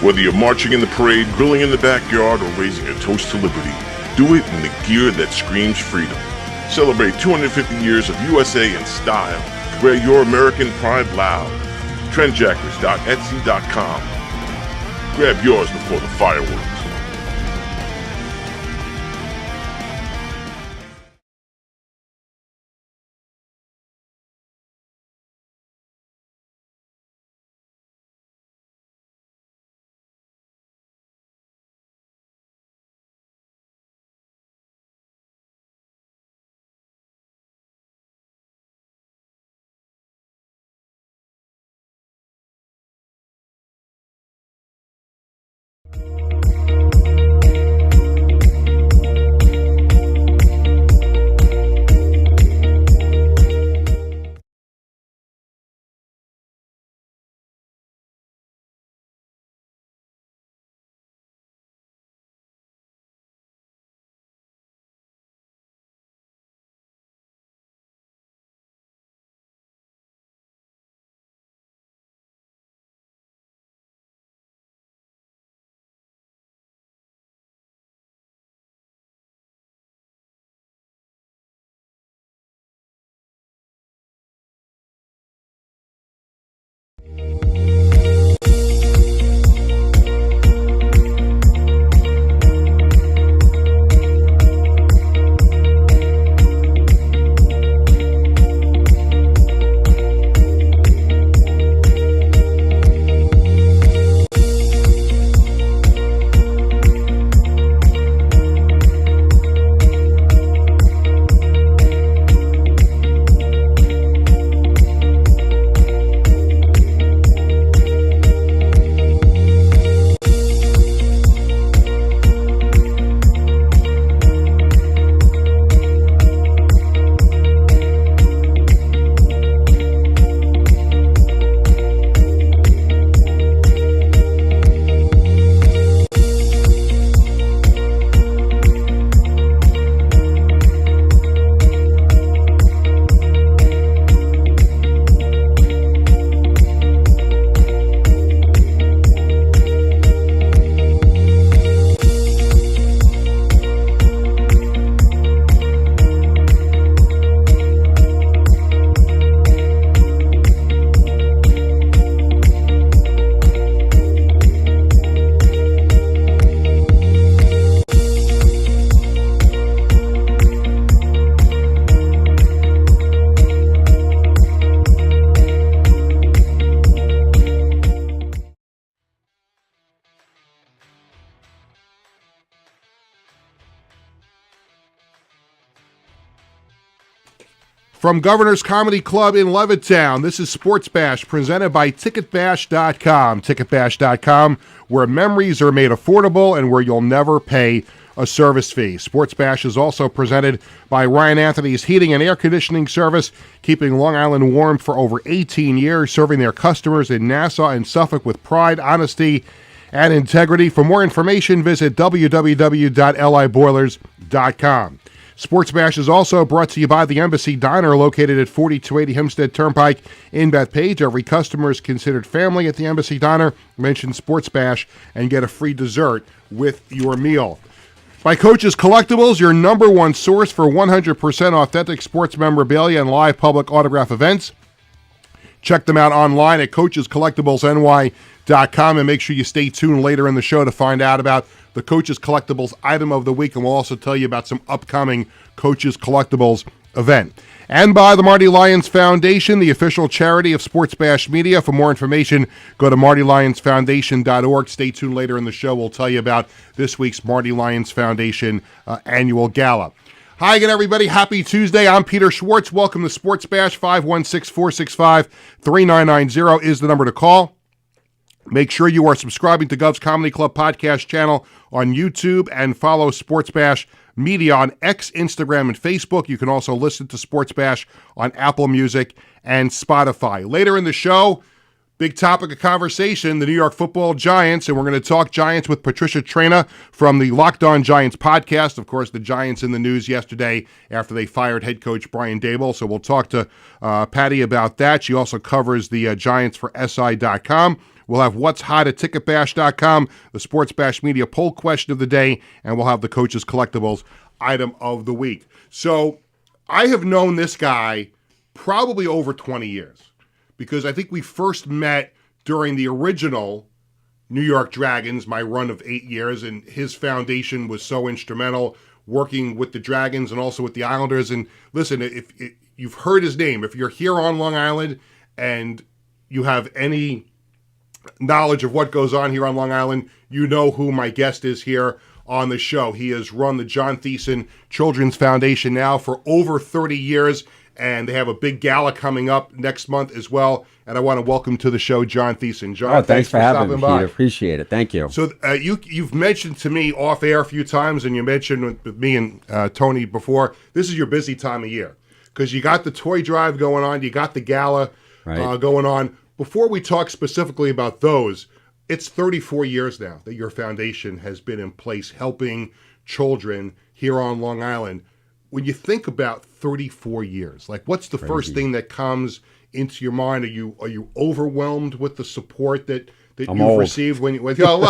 Whether you're marching in the parade, grilling in the backyard, or raising a toast to liberty, do it in the gear that screams freedom. Celebrate 250 years of USA in style. Wear your American pride loud. Trendjackers.etsy.com. Grab yours before the fireworks. From Governor's Comedy Club in Levittown, this is Sports Bash, presented by TicketBash.com. TicketBash.com, where memories are made affordable and where you'll never pay a service fee. Sports Bash is also presented by Ryan Anthony's Heating and Air Conditioning Service, keeping Long Island warm for over 18 years, serving their customers in Nassau and Suffolk with pride, honesty, and integrity. For more information, visit www.liboilers.com. Sports Bash is also brought to you by the Embassy Diner, located at 4280 Hempstead Turnpike in Bethpage. Every customer is considered family at the Embassy Diner. Mention Sports Bash and get a free dessert with your meal. By Coach's Collectibles, your number one source for 100% authentic sports memorabilia and live public autograph events. Check them out online at coachescollectiblesny.com, and make sure you stay tuned later in the show to find out about the Coach's Collectibles item of the week, and we'll also tell you about some upcoming Coach's Collectibles event. And by the Marty Lyons Foundation, the official charity of Sports Bash Media. For more information, go to martylyonsfoundation.org. Stay tuned later in the show. We'll tell you about this week's Marty Lyons Foundation annual gala. Hi again, everybody. Happy Tuesday. I'm Peter Schwartz. Welcome to Sports Bash. 516-465-3990 is the number to call. Make sure you are subscribing to Govs Comedy Club podcast channel on YouTube and follow Sports Bash Media on X, Instagram, and Facebook. You can also listen to Sports Bash on Apple Music and Spotify. Later in the show, Big topic of conversation, the New York Football Giants, and we're going to talk Giants with Patricia Traina from the Locked On Giants podcast. Of course, the Giants in the news yesterday after they fired head coach Brian Daboll, so we'll talk to Patty about that. She also covers the Giants for SI.com. We'll have What's Hot at TicketBash.com, the Sports Bash Media poll question of the day, and we'll have the Coach's Collectibles item of the week. So I have known this guy probably over 20 years. Because I think we first met during the original New York Dragons, my run of 8 years, and his foundation was so instrumental working with the Dragons and also with the Islanders. And listen, if you've heard his name, if you're here on Long Island and you have any knowledge of what goes on here on Long Island, you know who my guest is here on the show. He has run the John Thiessen Children's Foundation now for over 30 years. And they have a big gala coming up next month as well. And I want to welcome to the show John Thiessen. John, thanks for having me, by. Peter. Appreciate it. Thank you. So you've mentioned to me off air a few times, and you mentioned with me and Tony before, this is your busy time of year. Because you got the toy drive going on, you got the gala going on. Before we talk specifically about those, it's 34 years now that your foundation has been in place helping children here on Long Island. When you think about 34 years, like what's the first thing that comes into your mind? Are you overwhelmed with the support that you've received when you we all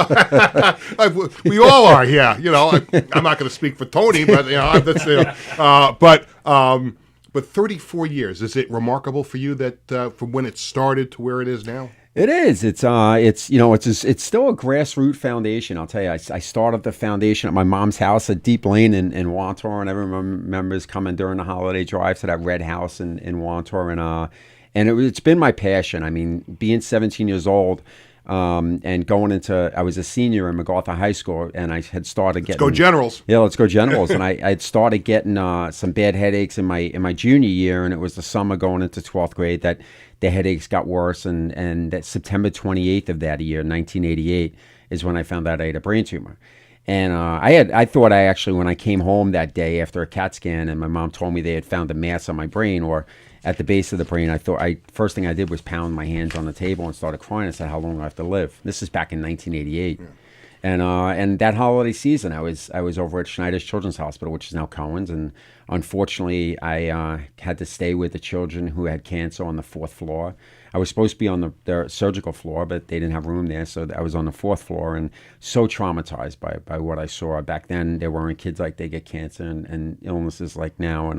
are? Yeah, I'm not going to speak for Tony, but but 34 years, is it remarkable for you that from when it started to where it is now? It is. It's still a grassroots foundation. I'll tell you, I started the foundation at my mom's house at Deep Lane in Wantor, and everyone remembers coming during the holiday drive to that red house in Wantor, and it's been my passion. I mean, being 17 years old, and going into, I was a senior in MacArthur High School, and I had started getting. Let's go Generals. Yeah, let's go Generals. And I had started getting some bad headaches in my junior year, and it was the summer going into 12th grade that the headaches got worse. And that September 28th of that year, 1988, is when I found out I had a brain tumor. And I thought when I came home that day after a CAT scan, and my mom told me they had found a mass on my brain or at the base of the brain, first thing I did was pound my hands on the table and started crying. I said, "How long do I have to live?" This is back in 1988. Yeah. And that holiday season, I was over at Schneider's Children's Hospital, which is now Cohen's, and unfortunately, I had to stay with the children who had cancer on the 4th floor. I was supposed to be on the surgical floor, but they didn't have room there, so I was on the 4th floor, and so traumatized by what I saw. Back then, there weren't kids like they get cancer and illnesses like now,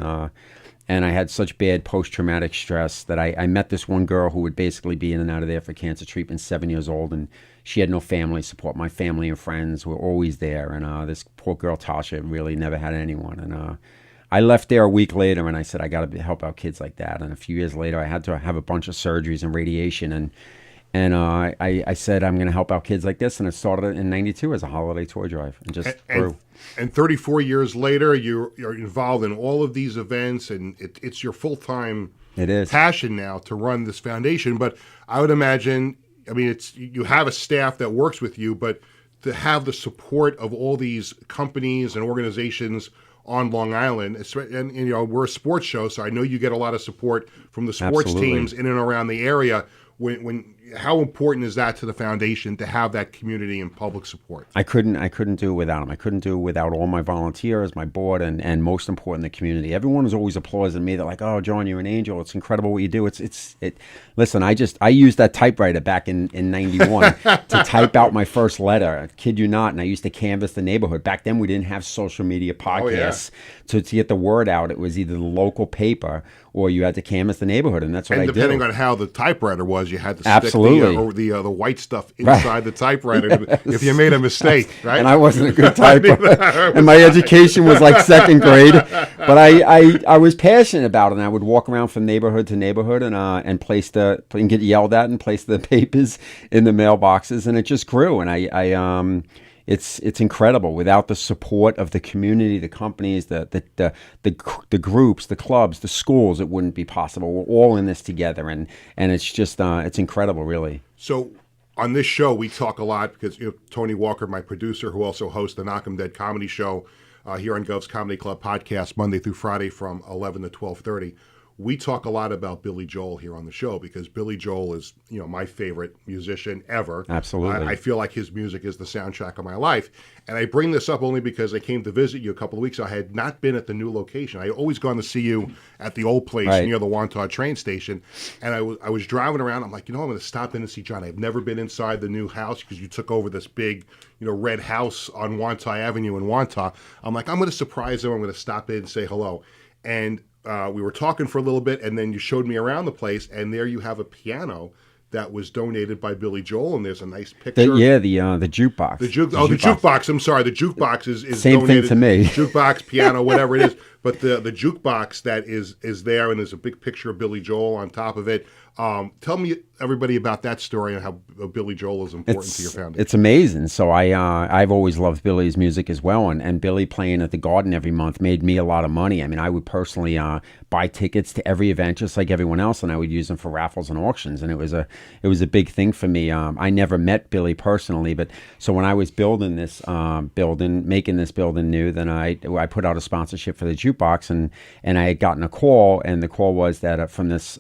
and I had such bad post-traumatic stress that I met this one girl who would basically be in and out of there for cancer treatment, 7 years old, and she had no family support. My family and friends were always there, and this poor girl, Tasha, really never had anyone. And I left there a week later, and I said, I got to help out kids like that. And a few years later, I had to have a bunch of surgeries and radiation, and I said, I'm going to help out kids like this, and it started in 92 as a holiday toy drive, and just grew. And 34 years later, you're involved in all of these events, and it's your full-time passion now to run this foundation. But I would imagine, you have a staff that works with you, but to have the support of all these companies and organizations on Long Island, and we're a sports show, so I know you get a lot of support from the sports teams in and around the area. How important is that to the foundation to have that community and public support? I couldn't do it without them. I couldn't do it without all my volunteers, my board, and most important, the community. Everyone was always applauding me. They're like, "Oh, John, you're an angel. It's incredible what you do." Listen, I used that typewriter back in 91 to type out my first letter. I kid you not. And I used to canvass the neighborhood. Back then, we didn't have social media podcasts. So to get the word out, it was either the local paper or you had to canvass the neighborhood, and that's what I did. And depending on how the typewriter was, you had to stick the white stuff inside the typewriter if you made a mistake, right? And I wasn't a good typer, and my education was like 2nd grade. But I was passionate about it, and I would walk around from neighborhood to neighborhood and get yelled at and place the papers in the mailboxes, and it just grew. And it's incredible. Without the support of the community, the companies, the groups, the clubs, the schools, it wouldn't be possible. We're all in this together, and it's just it's incredible, really. So on this show, we talk a lot because Tony Walker, my producer, who also hosts the Knock 'em Dead comedy show here on Govs Comedy Club podcast Monday through Friday from 11 to 12:30. we talk a lot about Billy Joel here on the show because Billy Joel is, my favorite musician ever. Absolutely. I feel like his music is the soundtrack of my life. And I bring this up only because I came to visit you a couple of weeks ago. I had not been at the new location. I had always gone to see you at the old place near the Wantagh train station. And I was driving around. I'm like, I'm going to stop in and see John. I've never been inside the new house because you took over this big, red house on Wantagh Avenue in Wantagh. I'm like, I'm going to surprise him. I'm going to stop in and say hello. And we were talking for a little bit, and then you showed me around the place, and there you have a piano that was donated by Billy Joel, and there's a nice picture. The jukebox. The jukebox. I'm sorry, the jukebox is same donated. Thing to me. Jukebox, piano, whatever it is. But the jukebox that is there, and there's a big picture of Billy Joel on top of it. Tell me, everybody, about that story and how Billy Joel is important to your foundation. It's amazing. So I've always loved Billy's music as well, and Billy playing at the Garden every month made me a lot of money. I mean, I would personally buy tickets to every event just like everyone else, and I would use them for raffles and auctions, and it was a big thing for me. I never met Billy personally, but so when I was building this making this building new, then I put out a sponsorship for the jukebox, and I had gotten a call, and the call was that from this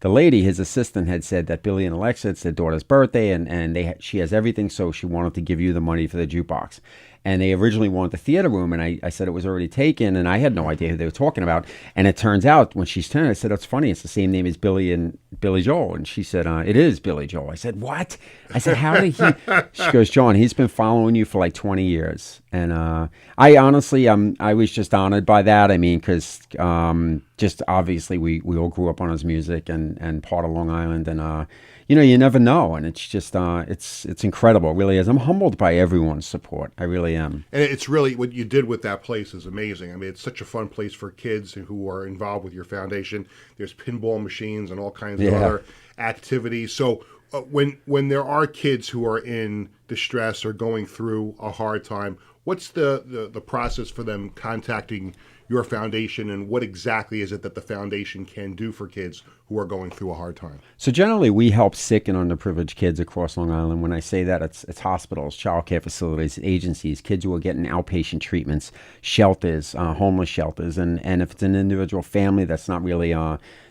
the lady, his assistant, had said that Billy and Alexa, it's their daughter's birthday, and she has everything, so she wanted to give you the money for the jukebox. And they originally wanted the theater room, and I said it was already taken, and I had no idea who they were talking about. And it turns out, when she's turned, I said, "It's funny, it's the same name as Billy and Billy Joel." And she said, "It is Billy Joel." I said, "What?" I said, "How did he?" She goes, "John, he's been following you for like 20 years." And I honestly, I was just honored by that. I mean, because just obviously we all grew up on his music and part of Long Island, and you never know, and it's just it's incredible. It really is. I'm humbled by everyone's support. I really am. And it's really, what you did with that place is amazing. I mean, it's such a fun place for kids who are involved with your foundation. There's pinball machines and all kinds of other activities. So when there are kids who are in distress or going through a hard time, what's the process for them contacting your foundation, and what exactly is it that the foundation can do for kids who are going through a hard time? So generally, we help sick and underprivileged kids across Long Island. When I say that, it's hospitals, child care facilities, agencies, kids who are getting outpatient treatments, shelters, homeless shelters, and if it's an individual family that's not really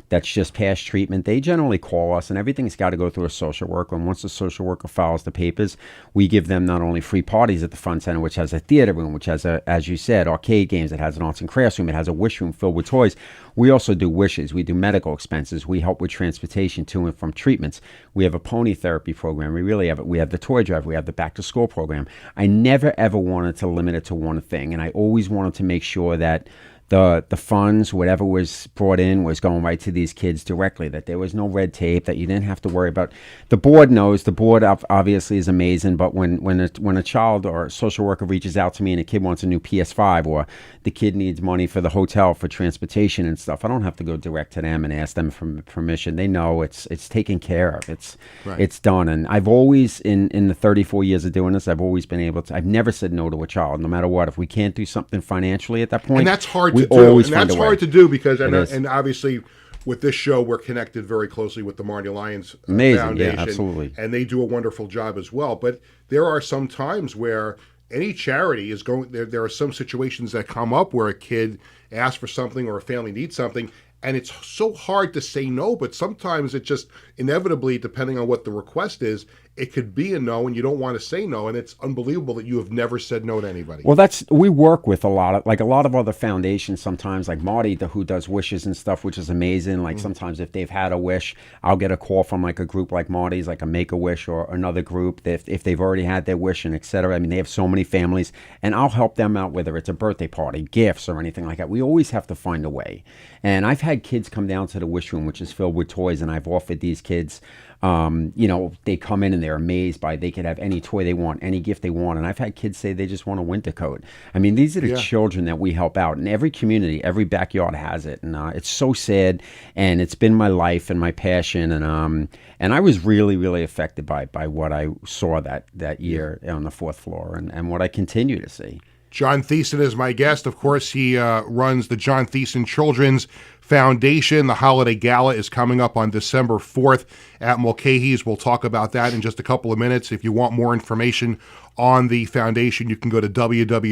that's just past treatment, they generally call us, and everything's got to go through a social worker. And once the social worker files the papers, we give them not only free parties at the Fun Center, which has a theater room, which has as you said, arcade games. It has an arts and crafts room. It has a wish room filled with toys. We also do wishes. We do medical expenses. We help with transportation to and from treatments. We have a pony therapy program. We really have it. We have the toy drive. We have the back to school program. I never ever wanted to limit it to one thing, and I always wanted to make sure that the funds, whatever was brought in, was going right to these kids directly, that there was no red tape, that you didn't have to worry about. The board knows. The board obviously is amazing, but when a child or a social worker reaches out to me and a kid wants a new PS5, or the kid needs money for the hotel for transportation and stuff, I don't have to go direct to them and ask them for permission. They know it's taken care of. It's done. And I've always, in the 34 years of doing this, I've always been able to, I've never said no to a child, no matter what. If we can't do something financially at that point, and that's hard we to do. always And find that's a way. hard to do because, and obviously, with this show, we're connected very closely with the Marty Lyons Foundation. Yeah, absolutely. And they do a wonderful job as well. But there are some times where any charity is going, there are some situations that come up where a kid asks for something or a family needs something, and it's so hard to say no, but sometimes it just inevitably, depending on what the request is, it could be a no, and you don't want to say no, and it's unbelievable that you have never said no to anybody. Well, we work with a lot of other foundations sometimes, like Marty, who does wishes and stuff, which is amazing. Like sometimes if they've had a wish, I'll get a call from like a group like Marty's, like a Make-A-Wish, or another group, if they've already had their wish, and et cetera. I mean, they have so many families, and I'll help them out, whether it's a birthday party, gifts, or anything like that. We always have to find a way. And I've had kids come down to the wish room, which is filled with toys, and I've offered these kids, they come in and they're amazed by, they could have any toy they want, any gift they want. And I've had kids say they just want a winter coat. I mean, these are the children that we help out, and every community, every backyard has it. And it's so sad, and it's been my life and my passion. And I was really, really affected by what I saw that year on the fourth floor, and what I continue to see. John Thiessen is my guest. Of course, he runs the John Thiessen Children's Foundation. The holiday gala is coming up on December 4th at Mulcahy's. We'll talk about that in just a couple of minutes. If you want more information on the foundation, you can go to www.jtcf.org.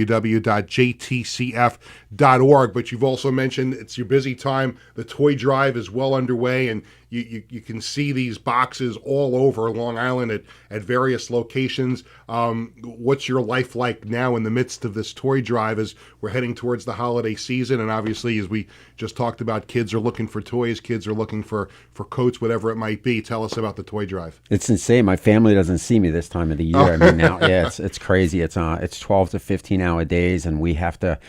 But you've also mentioned it's your busy time. The toy drive is well underway, and you can see these boxes all over Long Island at various locations. What's your life like now in the midst of this toy drive as we're heading towards the holiday season? And obviously, as we just talked about, kids are looking for toys, kids are looking for coats, whatever it might be. Tell us about the toy drive. It's insane. My family doesn't see me this time of the year. I mean, now, yeah, it's crazy. It's 12 to 15-hour days, and we have to,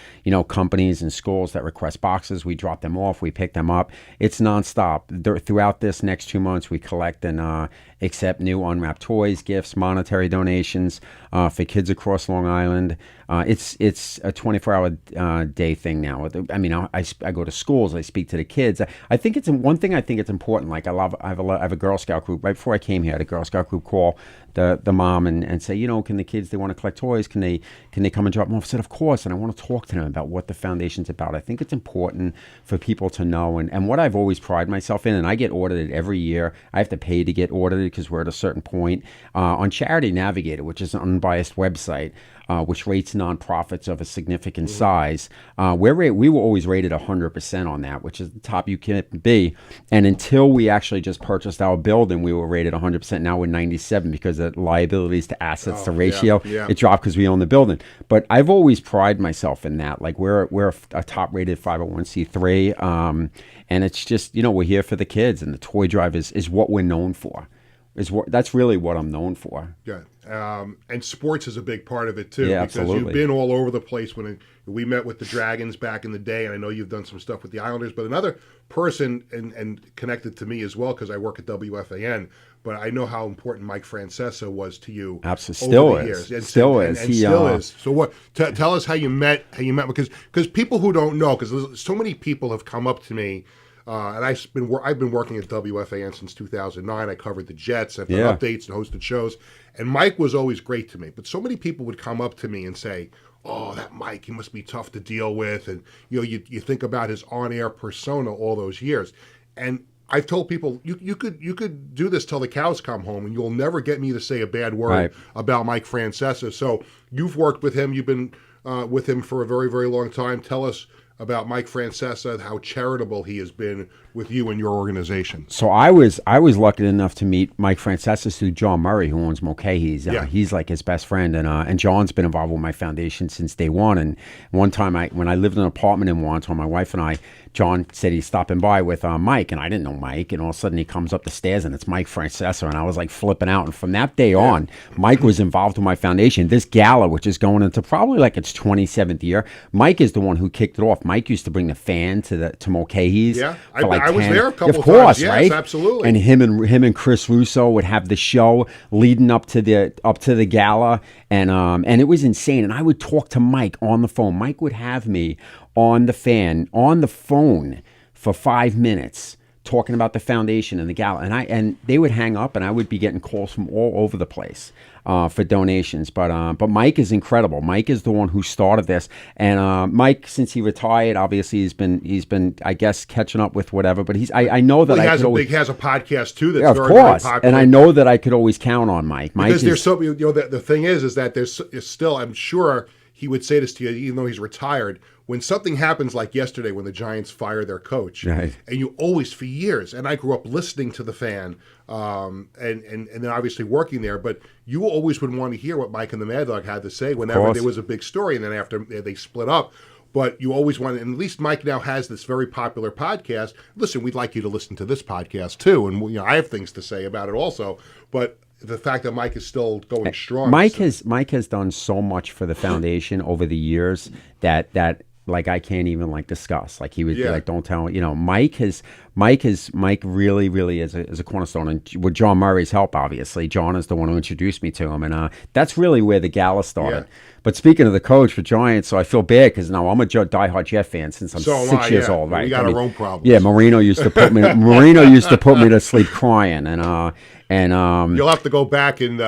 companies and schools that request boxes, we drop them off, we pick them up. It's nonstop. Throughout this next 2 months, we collect and accept new unwrapped toys, gifts, monetary donations for kids across Long Island. It's a 24-hour day thing now. I mean, I go to schools, I speak to the kids. I think it's one thing. I think it's important. Like I have a Girl Scout group. Right before I came here, I had a Girl Scout group call the mom and say, can the kids, they want to collect toys, can they come and drop them off? I said, of course, and I want to talk to them about what the foundation's about. I think it's important for people to know, and what I've always prided myself in, and I get audited every year. I have to pay to get audited because we're at a certain point on Charity Navigator, which is an unbiased website, which rates nonprofits of a significant size. We were always rated 100% on that, which is the top you can be. And until we actually just purchased our building, we were rated 100%. Now we're 97 because the liabilities to assets, the ratio, it dropped because we own the building. But I've always prided myself in that. Like we're a top-rated 501c3, and it's just we're here for the kids, and the toy drive is what we're known for. That's really what I'm known for. Yeah. And sports is a big part of it too. Yeah, because absolutely. You've been all over the place. When we met with the Dragons back in the day, and I know you've done some stuff with the Islanders, but another person and connected to me as well because I work at WFAN, but I know how important Mike Francesa was to you. Absolutely. Over the years. And still is. So what? Tell us how you met because people who don't know, because so many people have come up to me. And I've been working at WFAN since 2009. I covered the Jets, I've done updates and hosted shows. And Mike was always great to me. But so many people would come up to me and say, "Oh, that Mike, he must be tough to deal with." And you think about his on-air persona all those years. And I've told people you could do this till the cows come home, and you'll never get me to say a bad word about Mike Francesa. So you've worked with him. You've been with him for a very, very long time. Tell us about Mike Francesa, how charitable he has been with you and your organization. So I was lucky enough to meet Mike Francesa through John Murray, who owns Mulcahy's. He's like his best friend, and John's been involved with my foundation since day one. And one time, when I lived in an apartment in Wantagh, my wife and I, John said he's stopping by with Mike, and I didn't know Mike, and all of a sudden he comes up the stairs, and it's Mike Francesa, and I was like flipping out. And from that day on, Mike was involved with my foundation. This gala, which is going into probably like its 27th year, Mike is the one who kicked it off. Mike used to bring the fan to Mulcahy's. Yeah, I was there a couple of times. Of course, yes, right? Absolutely. And him and Chris Russo would have the show leading up to the gala, and it was insane. And I would talk to Mike on the phone. Mike would have me on the phone for 5 minutes talking about the foundation and the gala, and they would hang up, and I would be getting calls from all over the place for donations. But Mike is incredible. Mike is the one who started this, and Mike, since he retired, obviously he's been I guess catching up with whatever. But I know that he has a podcast too. That's very, very popular. And I know that I could always count on Mike. Because there's so the thing is that there's still, I'm sure he would say this to you, even though he's retired. When something happens like yesterday when the Giants fire their coach, and you always, for years, and I grew up listening to the fan, and then obviously working there, but you always would want to hear what Mike and the Mad Dog had to say whenever there was a big story, and then after they split up. But you always want, and at least Mike now has this very popular podcast. Listen, we'd like you to listen to this podcast too, and I have things to say about it also, but the fact that Mike is still going strong. Mike has done so much for the foundation over the years that like I can't even like discuss. Like he would be like, don't tell me. Mike really is a cornerstone, and with John Murray's help, obviously, John is the one who introduced me to him, and that's really where the gala started. Yeah. But speaking of the coach for Giants, so I feel bad because now I'm a diehard Jet fan since I'm 6 years old. Right, we got our own problems. Yeah, Marino used to put me to sleep crying, and you'll have to go back and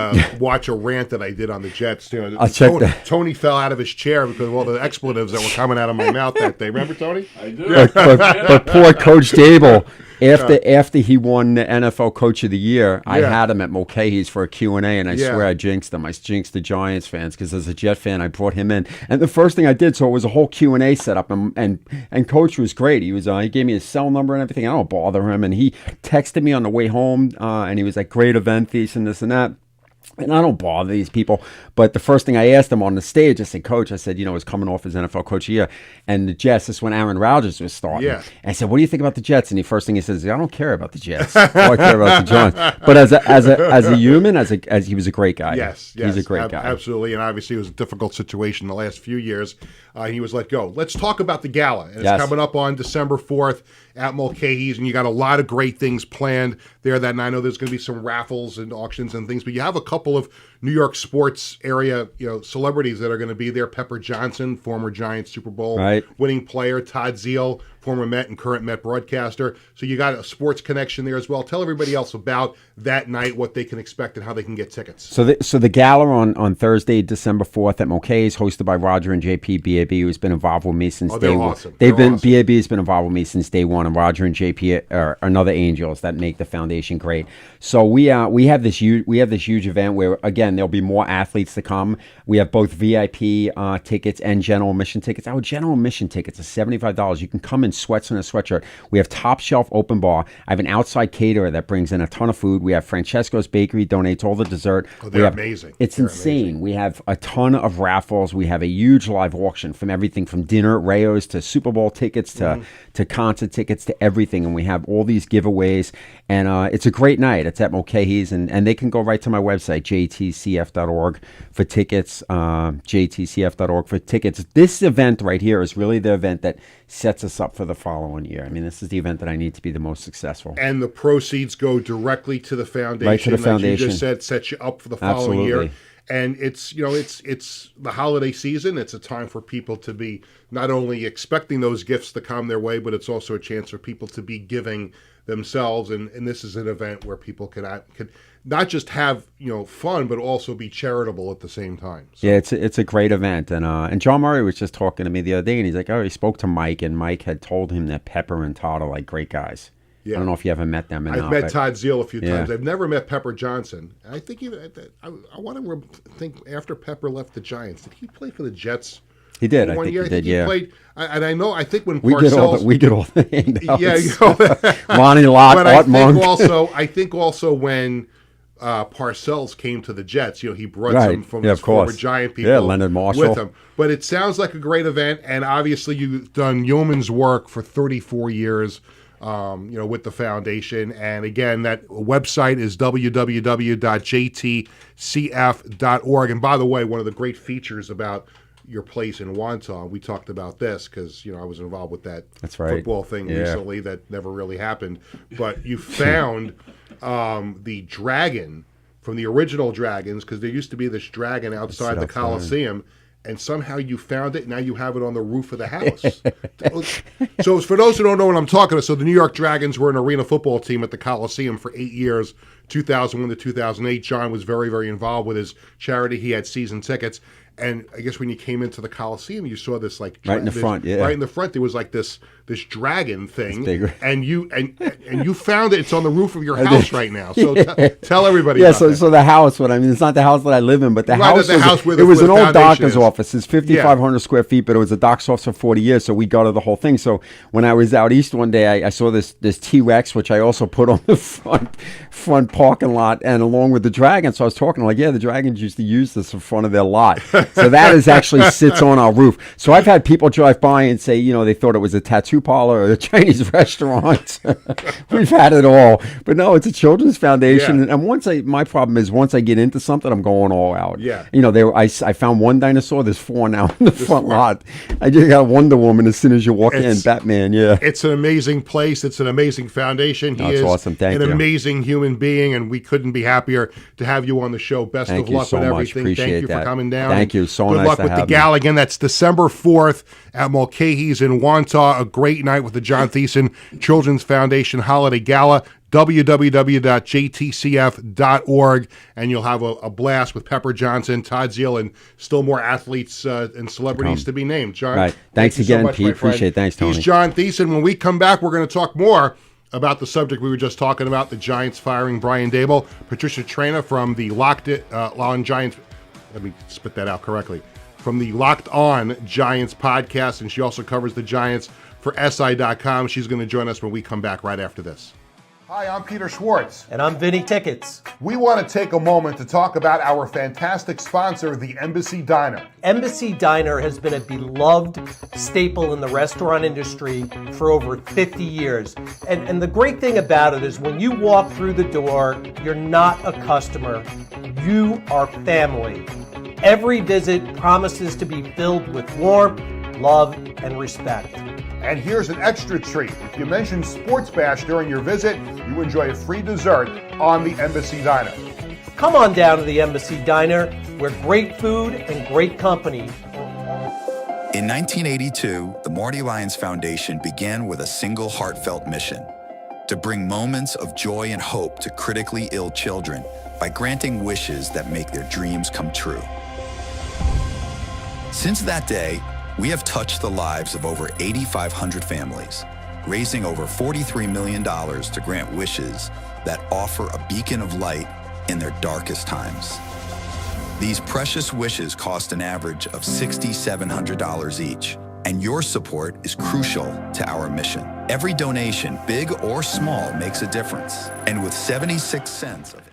watch a rant that I did on the Jets. I'll check that. Tony fell out of his chair because of all the expletives that were coming out of my mouth that day. Remember, Tony? I do. But poor Coach Dable, after he won the NFL Coach of the Year, I had him at Mulcahy's for a Q&A, and I swear I jinxed him. I jinxed the Giants fans because as a Jet fan, I brought him in. And the first thing I did, so it was a whole Q&A setup, and Coach was great. He was he gave me his cell number and everything. I don't bother him, and he texted me on the way home, and he was like, great event, Thiessen, this and that. And I don't bother these people, but the first thing I asked him on the stage, I said, Coach, I said, he's coming off his NFL Coach of the Year, and the Jets, this is when Aaron Rodgers was starting. Yeah. And I said, what do you think about the Jets? And the first thing he says, I don't care about the Jets. All I care about the Giants. But as a human, as he was a great guy. Yes. He's a great guy. Absolutely, and obviously it was a difficult situation the last few years. He was let go. Let's talk about the gala. And it's coming up on December 4th at Mulcahy's, and you got a lot of great things planned there that night. I know there's going to be some raffles and auctions and things, but you have a couple of New York sports area, celebrities that are going to be there. Pepper Johnson, former Giants Super Bowl winning player. Todd Zeal, former Met and current Met broadcaster. So you got a sports connection there as well. Tell everybody else about that night, what they can expect, and how they can get tickets. So the gala on Thursday, December 4th at Mulcahy's, hosted by Roger and JP BAB, who's been involved with me since day one. Awesome. BAB has been involved with me since day one, and Roger and JP are another angels that make the foundation great. So we have this huge event where, again, there'll be more athletes to come. We have both VIP tickets and general admission tickets. Our general admission tickets are $75. You can come in sweats and a sweatshirt. We have top shelf open bar. I have an outside caterer that brings in a ton of food. We have Francesco's Bakery donates all the dessert. Oh, they're amazing. It's insane. Amazing. We have a ton of raffles. We have a huge live auction from everything from dinner at Rayo's to Super Bowl tickets to concert tickets to everything. And we have all these giveaways. And it's a great night. It's at Mulcahy's. And they can go right to my website, jtcf.org, for tickets. jtcf.org for tickets. This event right here is really the event that sets us up for the following year. I mean, this is the event that I need to be the most successful. And the proceeds go directly to the foundation. Right to the foundation. Like you just said, sets you up for the following year. And it's the holiday season. It's a time for people to be not only expecting those gifts to come their way, but it's also a chance for people to be giving themselves. And this is an event where people could not just have fun, but also be charitable at the same time. So. Yeah, it's a great event. And John Murray was just talking to me the other day, and he's like, he spoke to Mike, and Mike had told him that Pepper and Todd are like great guys. Yeah. I don't know if you ever met them. I've met Todd Zeal a few times. I've never met Pepper Johnson. I think I want to think after Pepper left the Giants, did he play for the Jets? He did. I think he did. He played, and I think when Parcells, we did all the hangouts. Lonnie Lott, but Art Monk. I think also when Parcells came to the Jets, he brought some from his former Giant people Leonard Marshall with him. But it sounds like a great event, and obviously you've done yeoman's work for 34 years. With the foundation. And again, that website is www.jtcf.org. And by the way, one of the great features about your place in Wonton, we talked about this because, I was involved with that football thing recently that never really happened. But you found the dragon from the original Dragons, because there used to be this dragon outside the Coliseum. And somehow you found it. Now you have it on the roof of the house. So for those who don't know what I'm talking about, so the New York Dragons were an arena football team at the Coliseum for 8 years, 2001 to 2008. John was very, very involved with his charity. He had season tickets. And I guess when you came into the Coliseum, you saw this right in the front. Right in the front, there was like this dragon thing, and you found it. It's on the roof of your house right now. So tell everybody. Yeah. About So the house. It's not the house that I live in, but the house. It was an old doctor's office. It's 5,500 square feet, but it was a doc's office for 40 years. So we gutted the whole thing. So when I was out east one day, I saw this T-Rex, which I also put on the front parking lot, and along with the dragon. So I was talking like, the Dragons used to use this in front of their lot. So that actually sits on our roof. So I've had people drive by and say, they thought it was a tattoo tattoo parlor or a Chinese restaurant. We've had it all. But no, it's a children's foundation. Yeah. And my problem is once I get into something, I'm going all out. Yeah. I found one dinosaur. There's 4 now in the front lot. I just got Wonder Woman as soon as you walk in. Batman, yeah. It's an amazing place. It's an amazing foundation. He is awesome. Thank an you. amazing human being, and we couldn't be happier to have you on the show. Best Thank of you luck so with much. everything. Appreciate Thank you that. for coming down. Thank you. So good nice luck to with the have gala me. again. That's December 4th at Mulcahy's in Wantagh. A great night with the John Thiessen Children's Foundation Holiday Gala. www.jtcf.org, and you'll have a blast with Pepper Johnson, Todd Zeal, and still more athletes and celebrities to be named. John, right. Thanks you so again, much, Pete. my friend. Appreciate it. Thanks, Tony. He's John Thiessen. When we come back, we're going to talk more about the subject we were just talking about, the Giants firing Brian Dable. Patricia Traina from the Locked On Giants, let me spit that out correctly, from the Locked On Giants podcast, and she also covers the Giants for SI.com. She's going to join us when we come back right after this. Hi, I'm Peter Schwartz. And I'm Vinny Tickets. We want to take a moment to talk about our fantastic sponsor, the Embassy Diner. Embassy Diner has been a beloved staple in the restaurant industry for over 50 years. And the great thing about it is when you walk through the door, you're not a customer, you are family. Every visit promises to be filled with warmth, love, and respect. And here's an extra treat. If you mention Sports Bash during your visit, you enjoy a free dessert on the Embassy Diner. Come on down to the Embassy Diner, where great food and great company. In 1982, the Marty Lyons Foundation began with a single heartfelt mission: to bring moments of joy and hope to critically ill children by granting wishes that make their dreams come true. Since that day, we have touched the lives of over 8,500 families, raising over $43 million to grant wishes that offer a beacon of light in their darkest times. These precious wishes cost an average of $6,700 each, and your support is crucial to our mission. Every donation, big or small, makes a difference. And with 76 cents of it.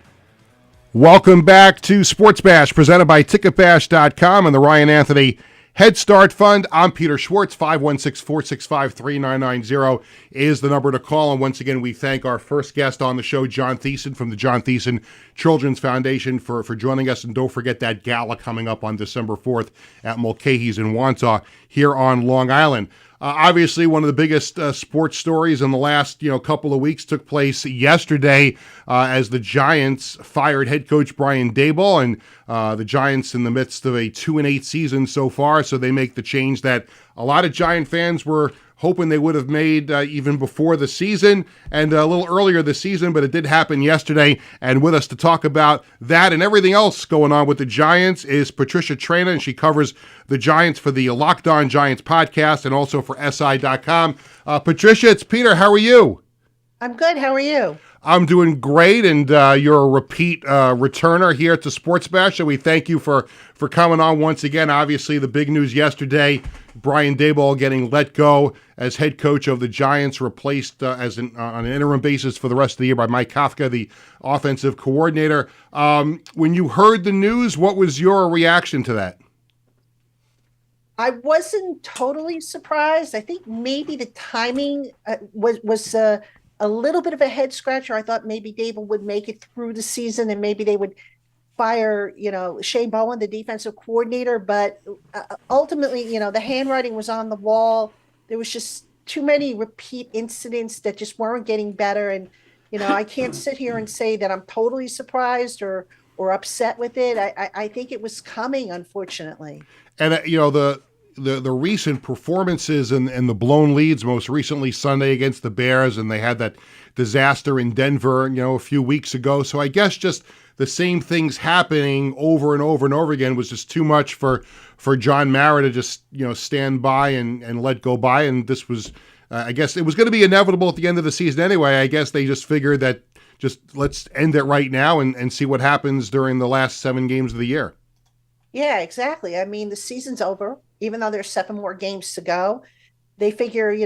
Welcome back to Sports Bash, presented by TicketBash.com and the Ryan Anthony Head Start Fund. I'm Peter Schwartz. 516-465-3990 is the number to call. And once again, we thank our first guest on the show, John Thiessen from the John Thiessen Children's Foundation, for joining us. And don't forget that gala coming up on December 4th at Mulcahy's in Wantagh here on Long Island. Obviously, one of the biggest sports stories in the last couple of weeks took place yesterday as the Giants fired head coach Brian Dable, and the Giants in the midst of a 2-8 season so far, so they make the change that a lot of Giant fans were hoping they would have made even before the season and a little earlier this season, but it did happen yesterday. And with us to talk about that and everything else going on with the Giants is Patricia Traina, and she covers the Giants for the Locked On Giants podcast and also for SI.com. Patricia, it's Peter. How are you? I'm good. How are you? I'm doing great, and you're a repeat returner here to Sports Bash, so we thank you for coming on once again. Obviously, the big news yesterday, Brian Dable getting let go as head coach of the Giants, replaced on an interim basis for the rest of the year by Mike Kafka, the offensive coordinator. When you heard the news, what was your reaction to that? I wasn't totally surprised. I think maybe the timing was a little bit of a head scratcher. I thought maybe Dable would make it through the season and maybe they would fire, Shane Bowen, the defensive coordinator. But ultimately, the handwriting was on the wall. There was just too many repeat incidents that just weren't getting better. And, I can't sit here and say that I'm totally surprised or upset with it. I think it was coming, unfortunately. And, the recent performances and the blown leads, most recently Sunday against the Bears, and they had that disaster in Denver, a few weeks ago. So I guess just the same things happening over and over and over again was just too much for John Mara to just, stand by and let go by. And this was, I guess it was going to be inevitable at the end of the season anyway. I guess they just figured that just let's end it right now and see what happens during the last 7 games of the year. Yeah, exactly. I mean, the season's over, even though there's 7 more games to go. They figure,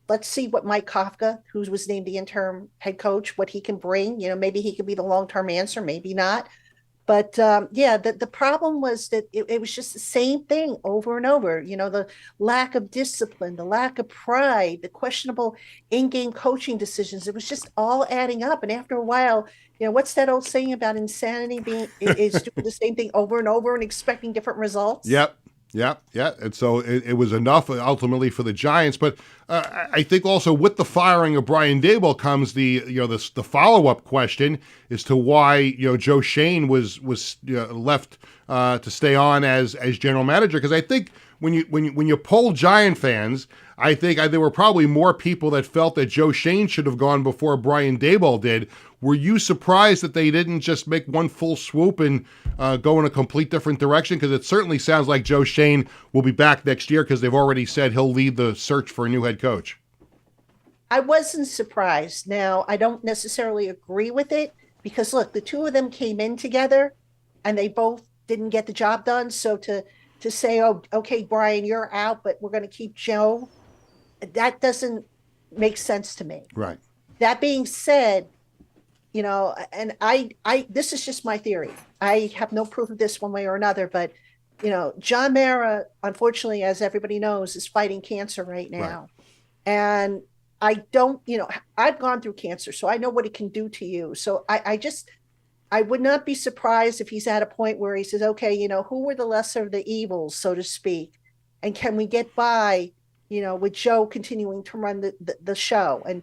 let's see what Mike Kafka, who was named the interim head coach, what he can bring. Maybe he could be the long-term answer, maybe not. But yeah, the problem was that it was just the same thing over and over. The lack of discipline, the lack of pride, the questionable in-game coaching decisions. It was just all adding up. And after a while, what's that old saying about insanity being is doing the same thing over and over and expecting different results? Yep. Yeah, yeah. And so it was enough ultimately for the Giants. But I think also with the firing of Brian Daboll comes the follow-up question as to why Joe Schoen was left to stay on as general manager. Because I think when you poll Giant fans, I think there were probably more people that felt that Joe Schoen should have gone before Brian Daboll did. Were you surprised that they didn't just make one full swoop and go in a complete different direction? Because it certainly sounds like Joe Schoen will be back next year because they've already said he'll lead the search for a new head coach. I wasn't surprised. Now, I don't necessarily agree with it because, look, the two of them came in together and they both didn't get the job done. So to say, oh, okay, Brian, you're out, but we're going to keep Joe, that doesn't make sense to me. Right. That being said, and I this is just my theory. I have no proof of this one way or another, but John Mara, unfortunately, as everybody knows, is fighting cancer right now. Right. And I don't, I've gone through cancer, so I know what it can do to you. So I would not be surprised if he's at a point where he says, okay, who were the lesser of the evils, so to speak, and can we get by with Joe continuing to run the show. And,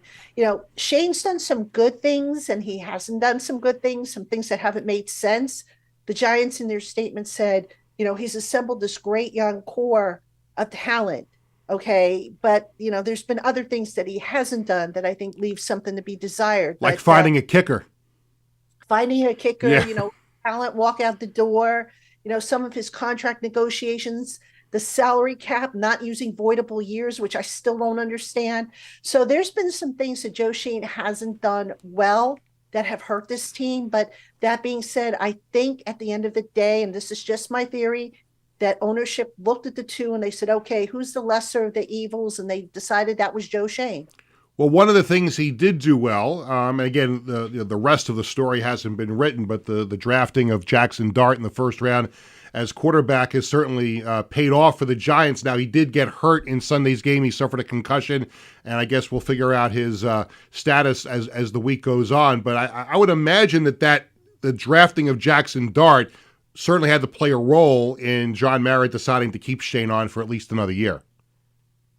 Shane's done some good things and he hasn't done some good things, some things that haven't made sense. The Giants in their statement said, he's assembled this great young core of talent. Okay. But, there's been other things that he hasn't done that I think leaves something to be desired. Like finding a kicker. Yeah. Talent walk out the door, some of his contract negotiations, the salary cap, not using voidable years, which I still don't understand. So there's been some things that Joe Schoen hasn't done well that have hurt this team. But that being said, I think at the end of the day, and this is just my theory, that ownership looked at the two and they said, okay, who's the lesser of the evils? And they decided that was Joe Schoen. Well, one of the things he did do well, and again, the rest of the story hasn't been written, but the drafting of Jackson Dart in the first round as quarterback has certainly paid off for the Giants. Now, he did get hurt in Sunday's game. He suffered a concussion, and I guess we'll figure out his status as the week goes on. But I would imagine that the drafting of Jackson Dart certainly had to play a role in John Mara deciding to keep Schoen on for at least another year.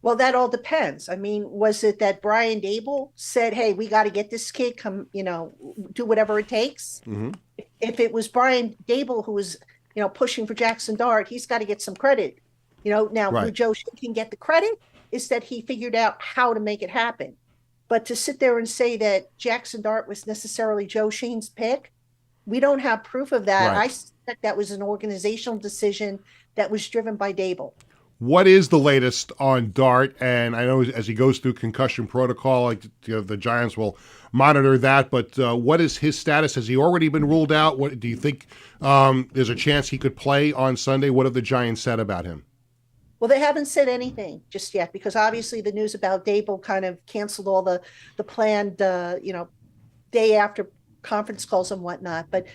Well, that all depends. I mean, was it that Brian Daboll said, hey, we got to get this kid, come, do whatever it takes? Mm-hmm. If it was Brian Daboll who was pushing for Jackson Dart, he's got to get some credit. Now right. Who Joe can get the credit is that he figured out how to make it happen. But to sit there and say that Jackson Dart was necessarily Joe Schoen's pick, we don't have proof of that. Right. I suspect that was an organizational decision that was driven by Daboll. What is the latest on Dart? And I know as he goes through concussion protocol, the Giants will monitor that. But what is his status? Has he already been ruled out? What do you think? There's a chance he could play on Sunday. What have the Giants said about him? Well, they haven't said anything just yet because obviously the news about Daboll kind of canceled all the planned, day after conference calls and whatnot. But,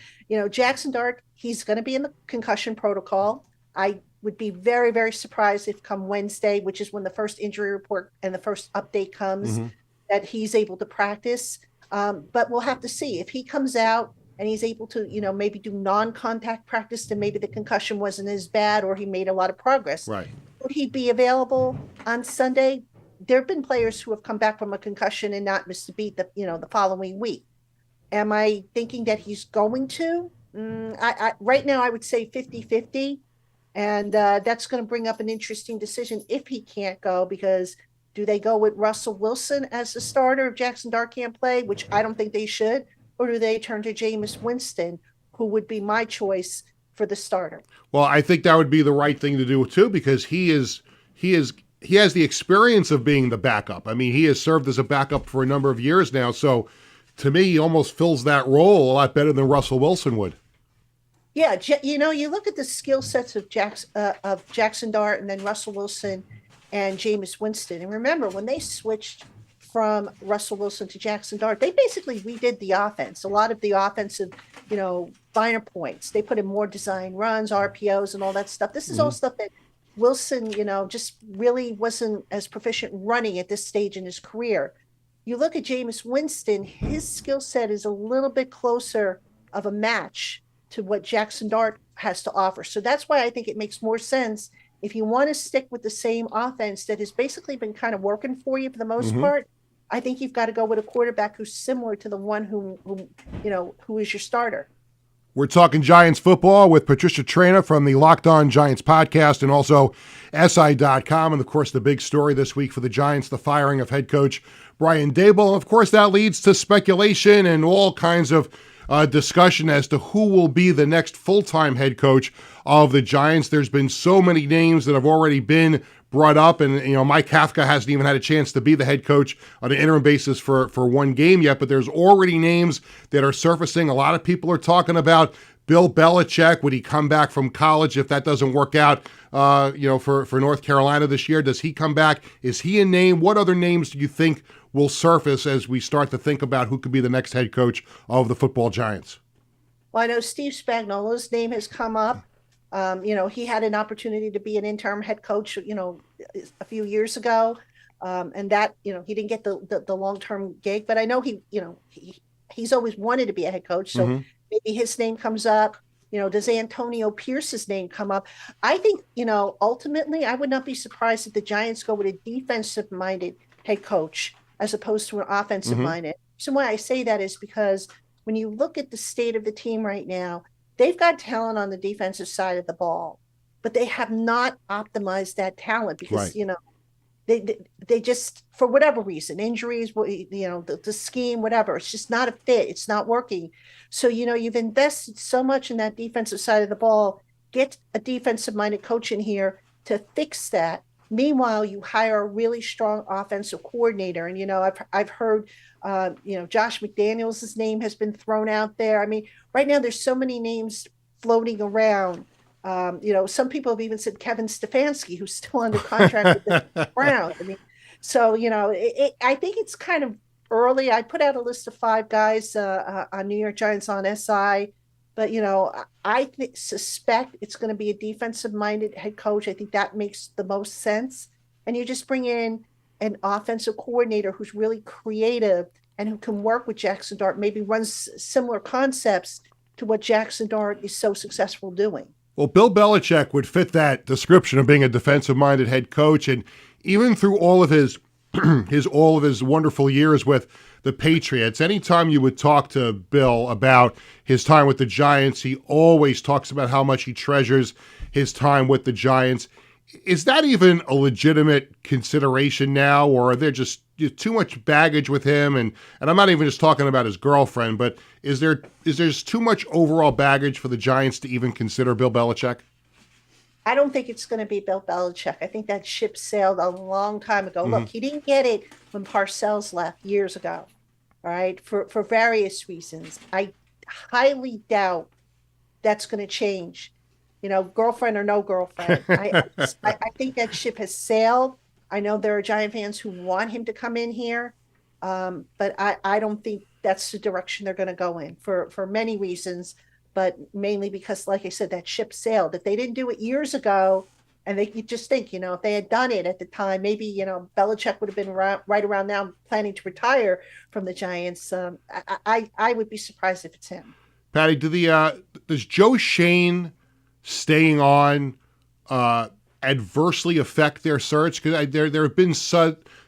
Jackson Dart, he's going to be in the concussion protocol. I would be very, very surprised if come Wednesday, which is when the first injury report and the first update comes, mm-hmm. that he's able to practice. But we'll have to see if he comes out and he's able to, maybe do non-contact practice, then maybe the concussion wasn't as bad or he made a lot of progress. Right. Would he be available on Sunday? There have been players who have come back from a concussion and not missed a beat the following week. Am I thinking that he's going to? I right now, I would say 50-50. And that's going to bring up an interesting decision if he can't go, because do they go with Russell Wilson as the starter if Jackson Dart can't play, which I don't think they should, or do they turn to Jameis Winston, who would be my choice for the starter? Well, I think that would be the right thing to do too, because he has the experience of being the backup. I mean, he has served as a backup for a number of years now. So to me, he almost fills that role a lot better than Russell Wilson would. Yeah, you look at the skill sets of Jackson Dart and then Russell Wilson and Jameis Winston. And remember, when they switched from Russell Wilson to Jackson Dart, they basically redid the offense. A lot of the offensive finer points. They put in more design runs, RPOs, and all that stuff. This is all stuff that Wilson, just really wasn't as proficient running at this stage in his career. You look at Jameis Winston, his skill set is a little bit closer of a match to what Jackson Dart has to offer. So that's why I think it makes more sense if you want to stick with the same offense that has basically been kind of working for you for the most part. I think you've got to go with a quarterback who's similar to the one who is your starter. We're talking Giants football with Patricia Traina from the Locked On Giants podcast and also SI.com. And, of course, the big story this week for the Giants, the firing of head coach Brian Daboll. Of course, that leads to speculation and all kinds of discussion as to who will be the next full-time head coach of the Giants. There's been so many names that have already been brought up, and Mike Kafka hasn't even had a chance to be the head coach on an interim basis for one game yet, but there's already names that are surfacing. A lot of people are talking about Bill Belichick. Would he come back from college if that doesn't work out for North Carolina this year? Does he come back? Is he a name? What other names do you think will surface as we start to think about who could be the next head coach of the football Giants? Well, I know Steve Spagnuolo's name has come up. He had an opportunity to be an interim head coach, a few years ago. And that, he didn't get the long-term gig, but I know he's always wanted to be a head coach. So maybe his name comes up. Does Antonio Pierce's name come up? I think, ultimately I would not be surprised if the Giants go with a defensive-minded head coach as opposed to an offensive-minded. So why I say that is because when you look at the state of the team right now, they've got talent on the defensive side of the ball, but they have not optimized that talent because, they just, for whatever reason, injuries, the scheme, whatever, it's just not a fit. It's not working. So, you've invested so much in that defensive side of the ball, get a defensive-minded coach in here to fix that. Meanwhile, you hire a really strong offensive coordinator. And, I've heard, Josh McDaniels' name has been thrown out there. I mean, right now there's so many names floating around. Some people have even said Kevin Stefanski, who's still under contract with the Browns. I mean, so, I think it's kind of early. I put out a list of 5 guys on New York Giants on SI. But, I suspect it's going to be a defensive-minded head coach. I think that makes the most sense. And you just bring in an offensive coordinator who's really creative and who can work with Jackson Dart, maybe runs similar concepts to what Jackson Dart is so successful doing. Well, Bill Belichick would fit that description of being a defensive-minded head coach. And even through all of his wonderful years with the Patriots, anytime you would talk to Bill about his time with the Giants, he always talks about how much he treasures his time with the Giants. Is that even a legitimate consideration now, or are there just too much baggage with him? And I'm not even just talking about his girlfriend, but is there just too much overall baggage for the Giants to even consider Bill Belichick? I don't think it's going to be Bill Belichick. I think that ship sailed a long time ago. Look, he didn't get it when Parcells left years ago, all right, for various reasons. I highly doubt that's going to change, girlfriend or no girlfriend. I think that ship has sailed. I know there are Giant fans who want him to come in here, but I don't think that's the direction they're going to go in for many reasons. But mainly because, like I said, that ship sailed. If they didn't do it years ago, and you just think, if they had done it at the time, maybe, Belichick would have been right around now planning to retire from the Giants. I would be surprised if it's him. Patty, does Joe Shane staying on adversely affect their search? Because there have been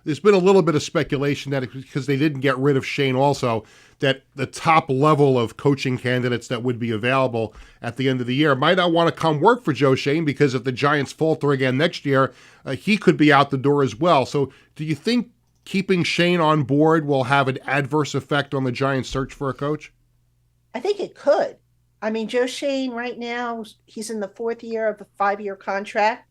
there's been a little bit of speculation that because they didn't get rid of Shane also, that the top level of coaching candidates that would be available at the end of the year might not want to come work for Joe Shane, because if the Giants falter again next year, he could be out the door as well. So do you think keeping Shane on board will have an adverse effect on the Giants' search for a coach? I think it could. I mean, Joe Shane right now, he's in the 4th year of a 5-year contract.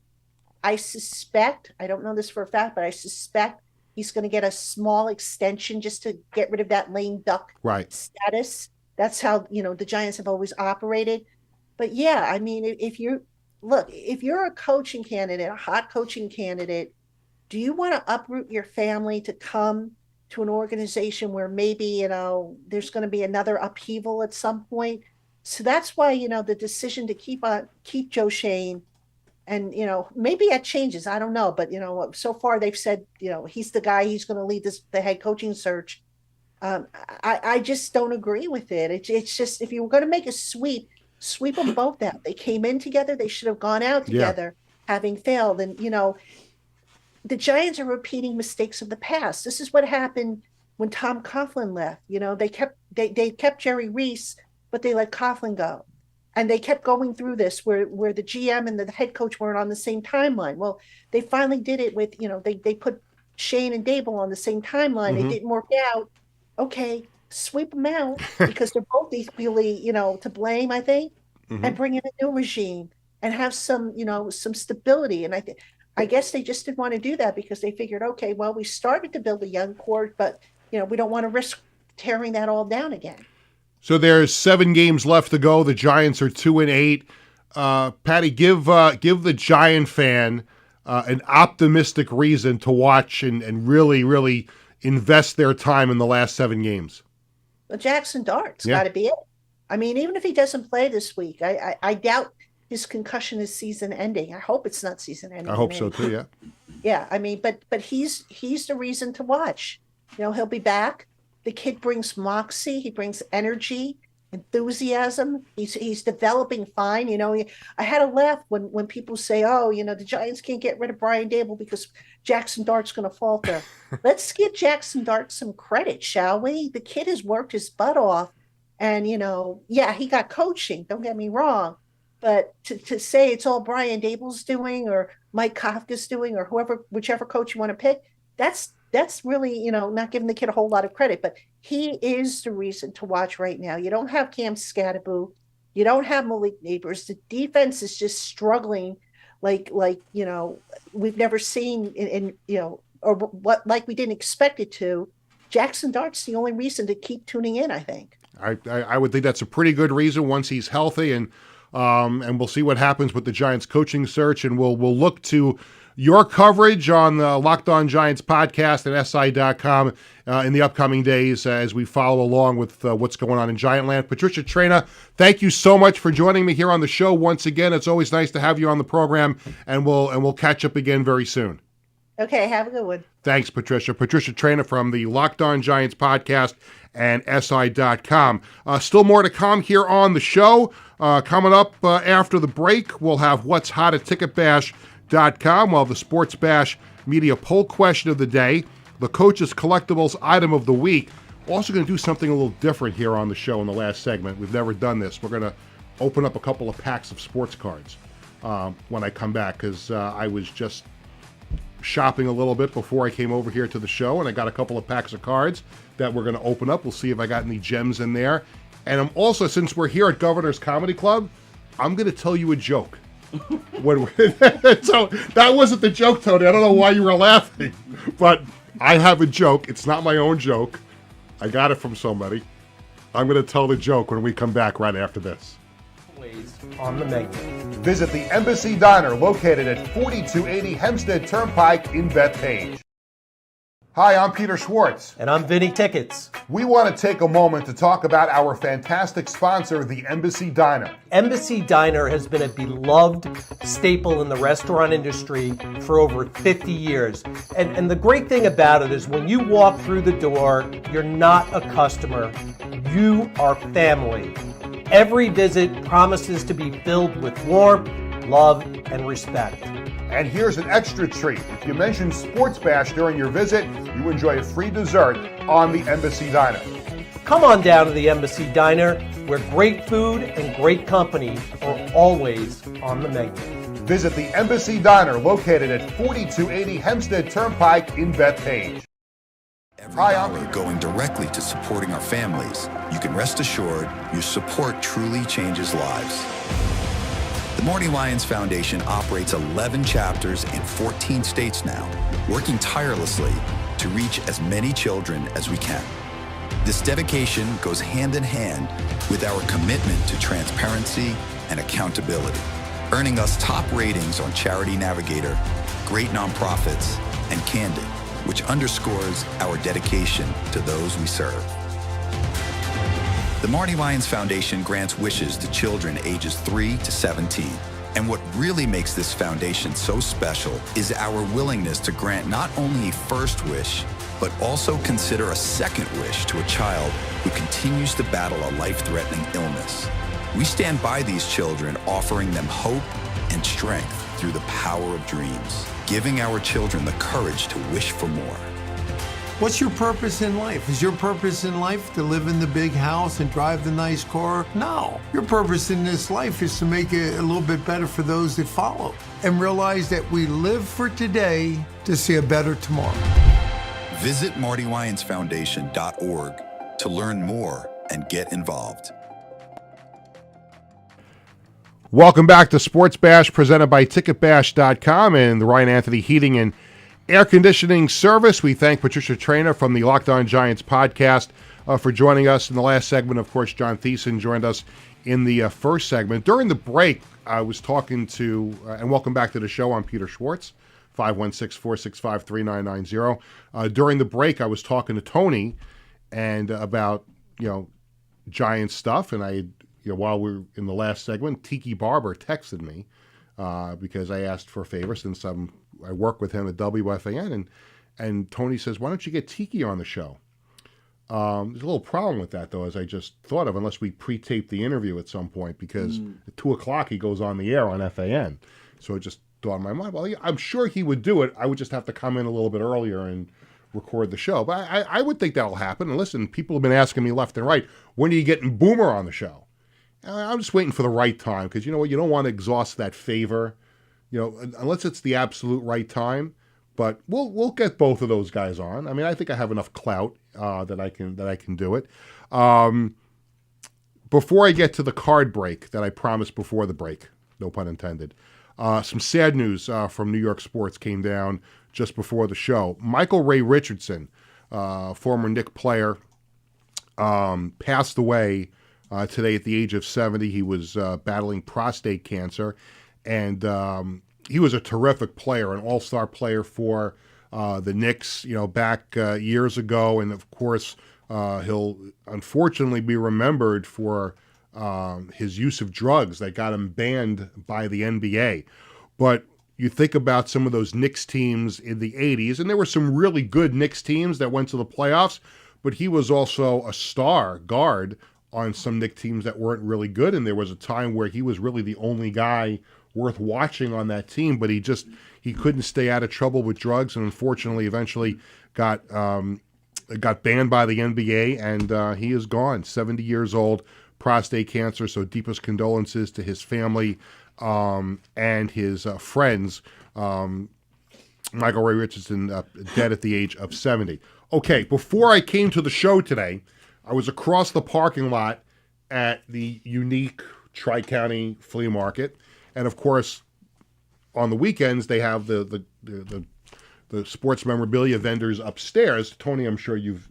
I suspect, I don't know this for a fact, but I suspect he's going to get a small extension just to get rid of that lame duck status. That's how, the Giants have always operated. But yeah, I mean, if you're a coaching candidate, a hot coaching candidate, do you want to uproot your family to come to an organization where maybe, there's going to be another upheaval at some point? So that's why, the decision to keep Joe Shane, and, maybe that changes. I don't know. But, so far they've said, he's the guy, he's going to lead the head coaching search. I just don't agree with it. It's just, if you were going to make a sweep them both out. They came in together. They should have gone out together, having failed. And, the Giants are repeating mistakes of the past. This is what happened when Tom Coughlin left. They kept Jerry Reese, but they let Coughlin go. And they kept going through this where the GM and the head coach weren't on the same timeline. Well, they finally did it with, they put Shane and Dable on the same timeline. It didn't work out. Okay, sweep them out because they're both equally, to blame, I think, and bring in a new regime and have some stability. And I guess they just didn't want to do that because they figured, okay, well, we started to build a young core, but, we don't want to risk tearing that all down again. So there's 7 games left to go. The Giants are 2-8. Patty, give the Giant fan an optimistic reason to watch and really, really invest their time in the last 7 games. Well, Jackson Dart's got to be it. I mean, even if he doesn't play this week, I doubt his concussion is season ending. I hope it's not season ending. I hope so too. Yeah. Yeah. I mean, but he's the reason to watch. He'll be back. The kid brings moxie. He brings energy, enthusiasm. He's developing fine. I had a laugh when people say, oh, the Giants can't get rid of Brian Dable because Jackson Dart's going to falter. Let's give Jackson Dart some credit, shall we? The kid has worked his butt off. And, he got coaching. Don't get me wrong. But to say it's all Brian Dable's doing or Mike Kafka's doing or whichever coach you want to pick, that's really, not giving the kid a whole lot of credit. But he is the reason to watch right now. You don't have Cam Scatteraboo. You don't have Malik Neighbors. The defense is just struggling like we've never seen in or what like we didn't expect it to. Jackson Dart's the only reason to keep tuning in, I think. I would think that's a pretty good reason once he's healthy, and we'll see what happens with the Giants coaching search, and we'll look to your coverage on the Locked On Giants podcast at SI.com in the upcoming days as we follow along with what's going on in Giantland. Patricia Traina, thank you so much for joining me here on the show once again. It's always nice to have you on the program, and we'll catch up again very soon. Okay, have a good one. Thanks, Patricia. Patricia Traina from the Locked On Giants podcast and SI.com. Still more to come here on the show. Coming up after the break, we'll have What's Hot at TicketBash.com. We'll have the Sports Bash Media Poll Question of the Day, the Coach's Collectibles Item of the Week. We're also going to do something a little different here on the show in the last segment. We've never done this. We're going to open up a couple of packs of sports cards when I come back, because I was just shopping a little bit before I came over here to the show, and I got a couple of packs of cards that we're going to open up. We'll see if I got any gems in there. And I'm also, since we're here at Governor's Comedy Club, I'm going to tell you a joke. So that wasn't the joke, Tony. I don't know why you were laughing, but I have a joke. It's not my own joke. I got it from somebody. I'm going to tell the joke when we come back right after this. On the menu. Visit the Embassy Diner located at 4280 Hempstead Turnpike in Bethpage. Hi, I'm Peter Schwartz. And I'm Vinny Tickets. We want to take a moment to talk about our fantastic sponsor, the Embassy Diner. Embassy Diner has been a beloved staple in the restaurant industry for over 50 years. And the great thing about it is when you walk through the door, you're not a customer, you are family. Every visit promises to be filled with warmth, love, and respect. And here's an extra treat. If you mention Sports Bash during your visit, you enjoy a free dessert on the Embassy Diner. Come on down to the Embassy Diner, where great food and great company are always on the menu. Visit the Embassy Diner located at 4280 Hempstead Turnpike in Bethpage. Every dollar going directly to supporting our families, you can rest assured your support truly changes lives. The Morning Lions Foundation operates 11 chapters in 14 states now, working tirelessly to reach as many children as we can. This dedication goes hand in hand with our commitment to transparency and accountability, earning us top ratings on Charity Navigator, Great Nonprofits, and Candid, which underscores our dedication to those we serve. The Marty Lyons Foundation grants wishes to children ages 3 to 17. And what really makes this foundation so special is our willingness to grant not only a first wish, but also consider a second wish to a child who continues to battle a life-threatening illness. We stand by these children, offering them hope and strength through the power of dreams, giving our children the courage to wish for more. What's your purpose in life? Is your purpose in life to live in the big house and drive the nice car? No. Your purpose in this life is to make it a little bit better for those that follow and realize that we live for today to see a better tomorrow. Visit MartyLyonsFoundation.org to learn more and get involved. Welcome back to Sports Bash, presented by TicketBash.com and the Ryan Anthony Heating and Air Conditioning Service. We thank Patricia Traynor from the Locked On Giants podcast for joining us in the last segment. Of course, John Thiessen joined us in the first segment. During the break, I was talking to, and welcome back to the show, I'm Peter Schwartz, 516-465-3990. During the break, I was talking to Tony and about, Giants stuff, and while we were in the last segment, Tiki Barber texted me because I asked for a favor since I work with him at WFAN, and Tony says, why don't you get Tiki on the show? There's a little problem with that, though, as I just thought of, unless we pre-tape the interview at some point, because at 2 o'clock he goes on the air on FAN. So it just dawned in my mind, well, yeah, I'm sure he would do it. I would just have to come in a little bit earlier and record the show. But I would think that'll happen. And listen, people have been asking me left and right, when are you getting Boomer on the show? I'm just waiting for the right time, because you know what? You don't want to exhaust that favor, unless it's the absolute right time. But we'll get both of those guys on. I mean, I think I have enough clout that I can do it. Before I get to the card break that I promised before the break, no pun intended, some sad news from New York sports came down just before the show. Michael Ray Richardson, former Knick player, passed away today at the age of 70. He was battling prostate cancer, and he was a terrific player, an all-star player for the Knicks, back years ago. And of course, he'll unfortunately be remembered for his use of drugs that got him banned by the NBA. But you think about some of those Knicks teams in the 80s, and there were some really good Knicks teams that went to the playoffs, but he was also a star guard on some Knicks teams that weren't really good. And there was a time where he was really the only guy worth watching on that team, but he couldn't stay out of trouble with drugs, and unfortunately eventually got banned by the NBA, and he is gone, 70 years old, prostate cancer. So deepest condolences to his family and his friends. Michael Ray Richardson, dead at the age of 70. Okay, before I came to the show today, I was across the parking lot at the unique Tri-County Flea Market. And of course, on the weekends, they have the sports memorabilia vendors upstairs. Tony, I'm sure you've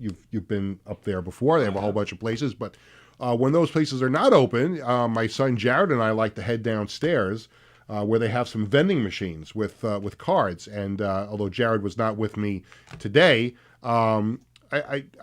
been up there before. They have a whole bunch of places. But when those places are not open, my son Jared and I like to head downstairs where they have some vending machines with cards. And although Jared was not with me today, I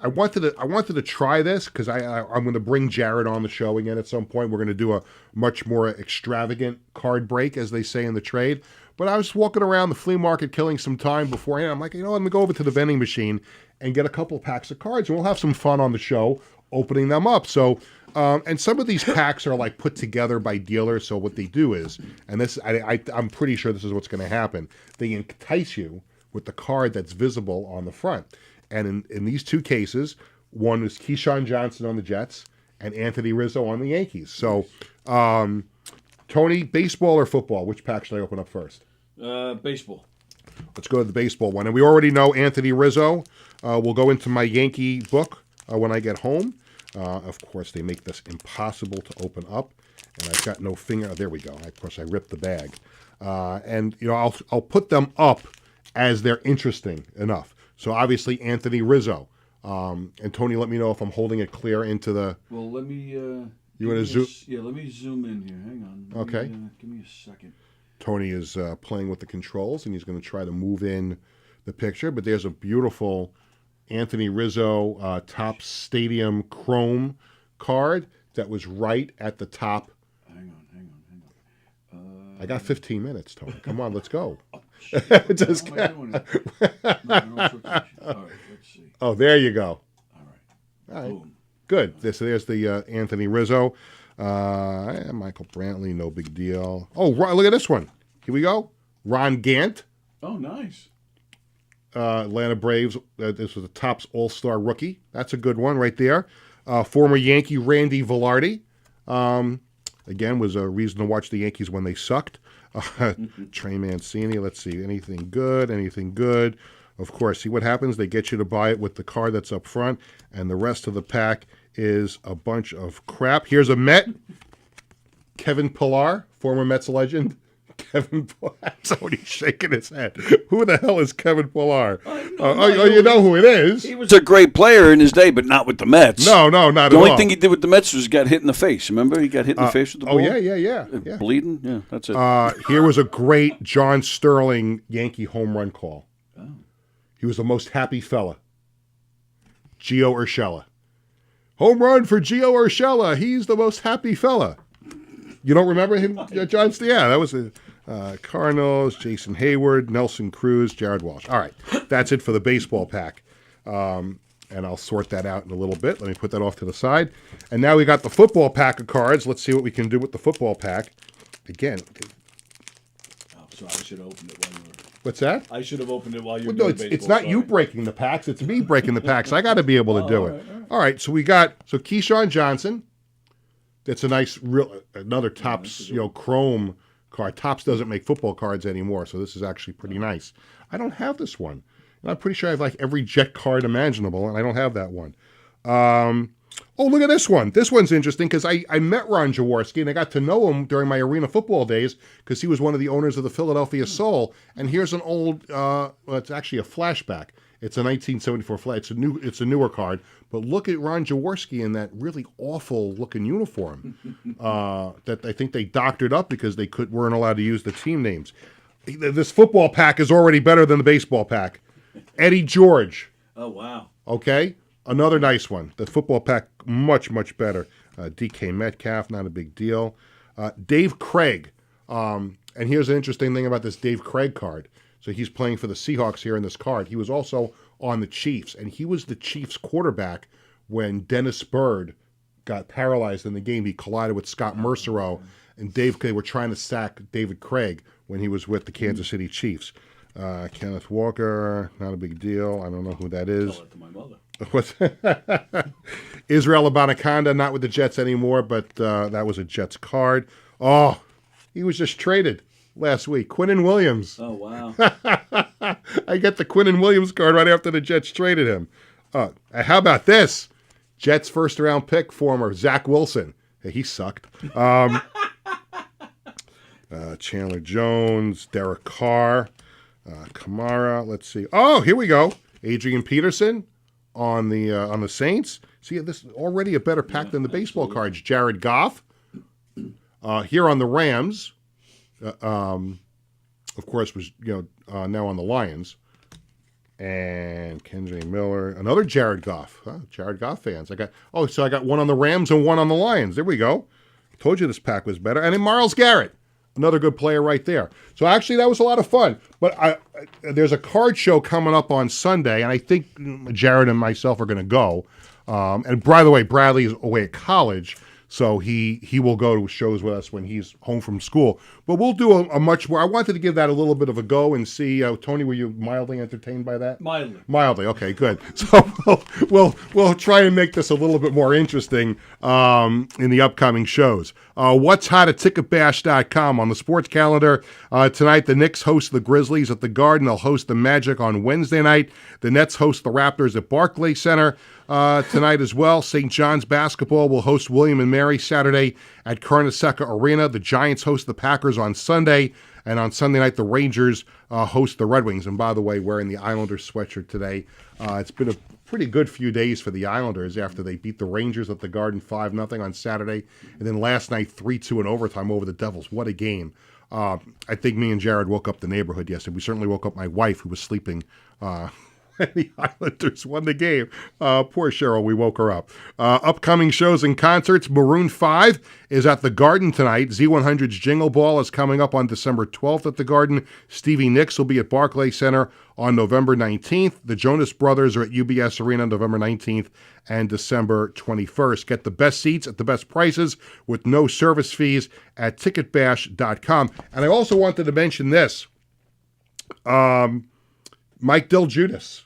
wanted to try this because I'm going to bring Jared on the show again at some point. We're going to do a much more extravagant card break, as they say in the trade. But I was walking around the flea market killing some time beforehand. I'm like, let me go over to the vending machine and get a couple packs of cards, and we'll have some fun on the show opening them up. So, and some of these packs are like put together by dealers. So what they do is, and this I'm pretty sure this is what's going to happen. They entice you with the card that's visible on the front. And in these two cases, one is Keyshawn Johnson on the Jets and Anthony Rizzo on the Yankees. So, Tony, baseball or football? Which pack should I open up first? Baseball. Let's go to the baseball one. And we already know Anthony Rizzo. We'll go into my Yankee book when I get home. Of course, they make this impossible to open up. And I've got no finger. Oh, there we go. Of course, I ripped the bag. And I'll put them up as they're interesting enough. So obviously Anthony Rizzo, and Tony, let me know if I'm holding it clear into the. Well, let me. You want to zoom? Yeah, let me zoom in here. Hang on. Okay. Give me a second. Tony is playing with the controls, and he's going to try to move in the picture. But there's a beautiful Anthony Rizzo Topps Stadium Chrome card that was right at the top. Hang on. I got 15 minutes, Tony. Come on, let's go. Just what am I doing here? No, all right, let's see. Oh, there you go. All right. Boom. Good. There's the Anthony Rizzo. Michael Brantley, no big deal. Oh, look at this one. Here we go. Ron Gant. Oh, nice. Atlanta Braves. This was a Topps All-Star rookie. That's a good one right there. Former Yankee Randy Velarde. Again, was a reason to watch the Yankees when they sucked. Trey Mancini. Let's see. Anything good? Of course, see what happens? They get you to buy it with the card that's up front, and the rest of the pack is a bunch of crap. Here's a Met. Kevin Pillar, former Mets legend. Kevin Pillar. Somebody's shaking his head. Who the hell is Kevin Pillar? You know who it is. He was a great player in his day, but not with the Mets. No, not at all. The only thing he did with the Mets was got hit in the face. Remember? He got hit in the face with the ball? Oh, yeah. Bleeding? Yeah, that's it. Here was a great John Sterling Yankee home run call. Oh. He was the most happy fella. Gio Urshela. Home run for Gio Urshela. He's the most happy fella. You don't remember him, John? Yeah, that was Cardinals, Jason Hayward, Nelson Cruz, Jared Walsh. All right, that's it for the baseball pack. And I'll sort that out in a little bit. Let me put that off to the side. And now we got the football pack of cards. Let's see what we can do with the football pack. Again. Oh, so I should have opened it while you were... What's that? I should have opened it while you were No, doing it's baseball. not you breaking the packs. It's me breaking the packs. I got to be able to do it. All right, so we got Keyshawn Johnson. That's a nice, another Topps, chrome card. Topps doesn't make football cards anymore, so this is actually pretty nice. I don't have this one. And I'm pretty sure I have like every Jet card imaginable, and I don't have that one. Look at this one. This one's interesting because I met Ron Jaworski, and I got to know him during my arena football days because he was one of the owners of the Philadelphia Soul. And here's an old, it's actually a flashback. It's a 1974 flag. It's a newer card. But look at Ron Jaworski in that really awful looking uniform that I think they doctored up because they weren't allowed to use the team names. This football pack is already better than the baseball pack. Eddie George. Oh, wow. Okay. Another nice one. The football pack, much, much better. DK Metcalf, not a big deal. Dave Craig. And here's an interesting thing about this Dave Craig card. So he's playing for the Seahawks here in this card. He was also on the Chiefs, and he was the Chiefs quarterback when Dennis Byrd got paralyzed in the game. He collided with Scott Mercereau, and they were trying to sack David Craig when he was with the Kansas City Chiefs. Kenneth Walker, not a big deal. I don't know who that is. Tell that to my mother. What's Israel Abanikanda, not with the Jets anymore, but that was a Jets card. Oh, he was just traded last week. Quinnen Williams. Oh, wow. I get the Quinnen Williams card right after the Jets traded him. How about this? Jets first-round pick, former Zach Wilson. Hey, he sucked. Chandler Jones, Derek Carr, Kamara. Let's see. Oh, here we go. Adrian Peterson on the Saints. See, this is already a better pack than the baseball cards. Jared Goff. Here on the Rams. Of course, was now on the Lions, and Kenji Miller, another Jared Goff. Jared Goff fans. I got one on the Rams and one on the Lions. There we go. Told you this pack was better. And then Myles Garrett, another good player right there. So actually, that was a lot of fun. But there's a card show coming up on Sunday, and I think Jared and myself are going to go. And by the way, Bradley is away at college. So he will go to shows with us when he's home from school. But we'll do a much more. I wanted to give that a little bit of a go and see. Tony, were you mildly entertained by that? Mildly. Okay, good. So we'll try and make this a little bit more interesting in the upcoming shows. What's hot at ticketbash.com on the sports calendar tonight? The Knicks host the Grizzlies at the Garden. They'll host the Magic on Wednesday night. The Nets host the Raptors at Barclays Center tonight as well. St. John's basketball will host William and Mary Saturday at Carnesecca Arena. The Giants host the Packers on Sunday. And on Sunday night, the Rangers host the Red Wings. And by the way, wearing the Islanders sweatshirt today. It's been a pretty good few days for the Islanders after they beat the Rangers at the Garden 5-0 on Saturday. And then last night, 3-2 in overtime over the Devils. What a game. I think me and Jared woke up the neighborhood yesterday. We certainly woke up my wife, who was sleeping when the Islanders won the game. Poor Cheryl, we woke her up. Upcoming shows and concerts. Maroon 5 is at the Garden tonight. Z100's Jingle Ball is coming up on December 12th at the Garden. Stevie Nicks will be at Barclays Center on November 19th. The Jonas Brothers are at UBS Arena on November 19th and December 21st. Get the best seats at the best prices with no service fees at ticketbash.com. And I also wanted to mention this. Mike Del Judas.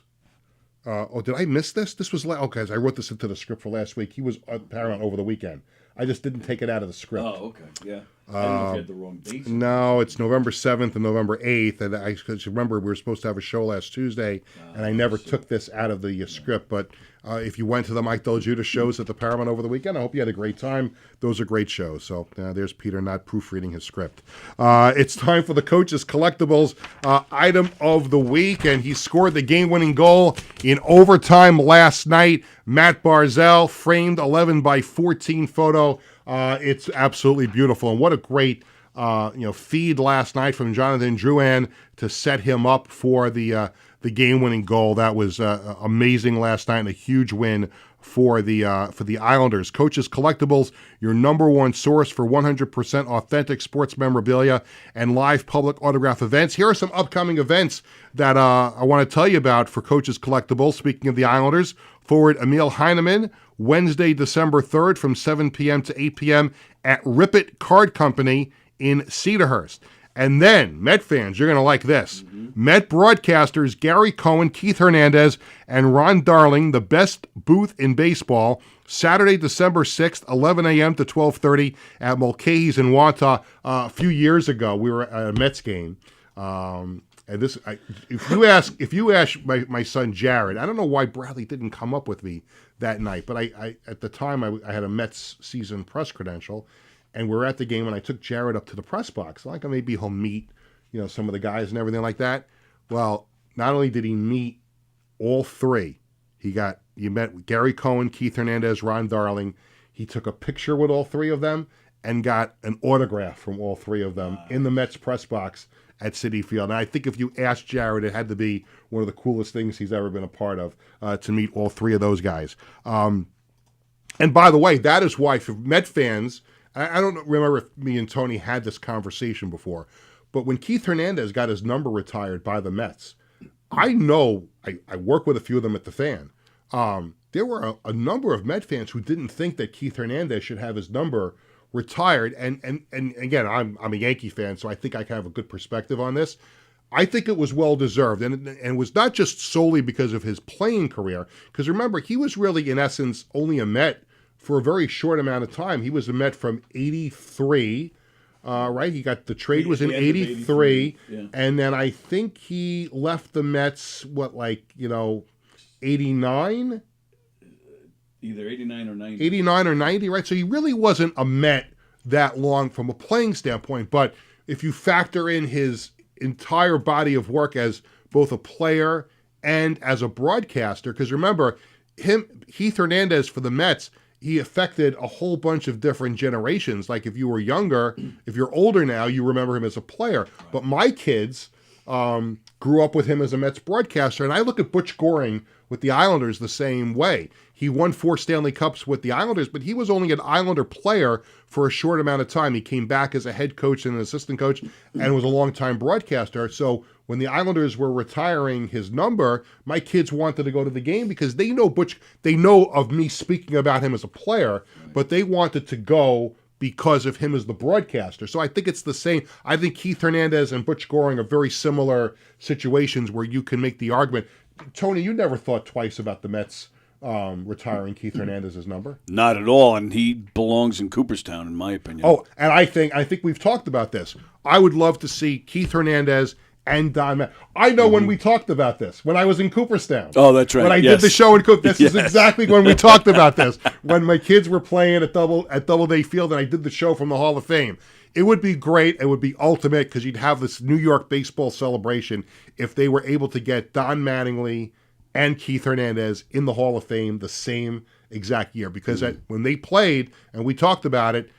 Did I miss this? This was okay. I wrote this into the script for last week. He was at Paramount over the weekend. I just didn't take it out of the script. Oh, okay, yeah. I don't know if you had the wrong dates. No, it's November 7th and November 8th. And I remember we were supposed to have a show last Tuesday, and I never took this out of the script. But if you went to the Mike Del Judas shows at the Paramount over the weekend, I hope you had a great time. Those are great shows. So there's Peter not proofreading his script. It's time for the Coach's Collectibles item of the week, and he scored the game-winning goal in overtime last night. Matt Barzell, framed 11x14 photo. It's absolutely beautiful, and what a great feed last night from Jonathan Drouin to set him up for the game-winning goal. That was amazing last night, and a huge win for the Islanders. Coach's Collectibles, your number one source for 100% authentic sports memorabilia and live public autograph events. Here are some upcoming events that I want to tell you about for Coach's Collectibles. Speaking of the Islanders, forward Emil Heineman, Wednesday, December 3rd from 7 p.m. to 8 p.m. at Rip Card Company in Cedarhurst. And then, Met fans, you're going to like this. Met broadcasters Gary Cohen, Keith Hernandez, and Ron Darling, the best booth in baseball, Saturday, December 6th, 11 a.m. to 12:30 at Mulcahy's in Wantagh. A few years ago, we were at a Mets game. And this, if you ask my son Jared, I don't know why Bradley didn't come up with me that night, but I at the time I had a Mets season press credential, and we're at the game, and I took Jared up to the press box. Like maybe he'll meet, some of the guys and everything like that. Well, not only did he meet all three, he met Gary Cohen, Keith Hernandez, Ron Darling. He took a picture with all three of them and got an autograph from all three of them in the Mets press box at Citi Field. And I think if you asked Jared, it had to be one of the coolest things he's ever been a part of, to meet all three of those guys. And by the way, that is why for Met fans, I don't remember if me and Tony had this conversation before, but when Keith Hernandez got his number retired by the Mets, I know, I work with a few of them at the Fan, there were a number of Met fans who didn't think that Keith Hernandez should have his number retired. And again, I'm a Yankee fan, so I think I can have a good perspective on this. I think it was well-deserved, and it was not just solely because of his playing career, because remember, he was really, in essence, only a Met for a very short amount of time. He was a Met from 83, right? He got the trade was in 83, yeah. And then I think he left the Mets, 89? Either 89 or 90. 89 or 90, right? So he really wasn't a Met that long from a playing standpoint, but if you factor in his entire body of work as both a player and as a broadcaster, because remember, Keith Hernandez for the Mets, he affected a whole bunch of different generations. Like if you were younger, if you're older now, you remember him as a player. Right. But my kids grew up with him as a Mets broadcaster, and I look at Butch Goring with the Islanders the same way. He won 4 Stanley Cups with the Islanders, but he was only an Islander player for a short amount of time. He came back as a head coach and an assistant coach and was a longtime broadcaster. So when the Islanders were retiring his number, my kids wanted to go to the game because they know Butch, they know of me speaking about him as a player, but they wanted to go because of him as the broadcaster. So I think it's the same. I think Keith Hernandez and Butch Goring are very similar situations where you can make the argument. Tony, you never thought twice about the Mets retiring Keith Hernandez's number? Not at all, and he belongs in Cooperstown, in my opinion. Oh, and I think we've talked about this. I would love to see Keith Hernandez and Don Matt. I know when we talked about this, when I was in Cooperstown. Oh, that's right. When I did the show in Cooperstown. This is exactly when we talked about this. When my kids were playing at Doubleday Field and I did the show from the Hall of Fame. It would be great. It would be ultimate because you'd have this New York baseball celebration if they were able to get Don Mattingly and Keith Hernandez in the Hall of Fame the same exact year. Because when they played, and we talked about it,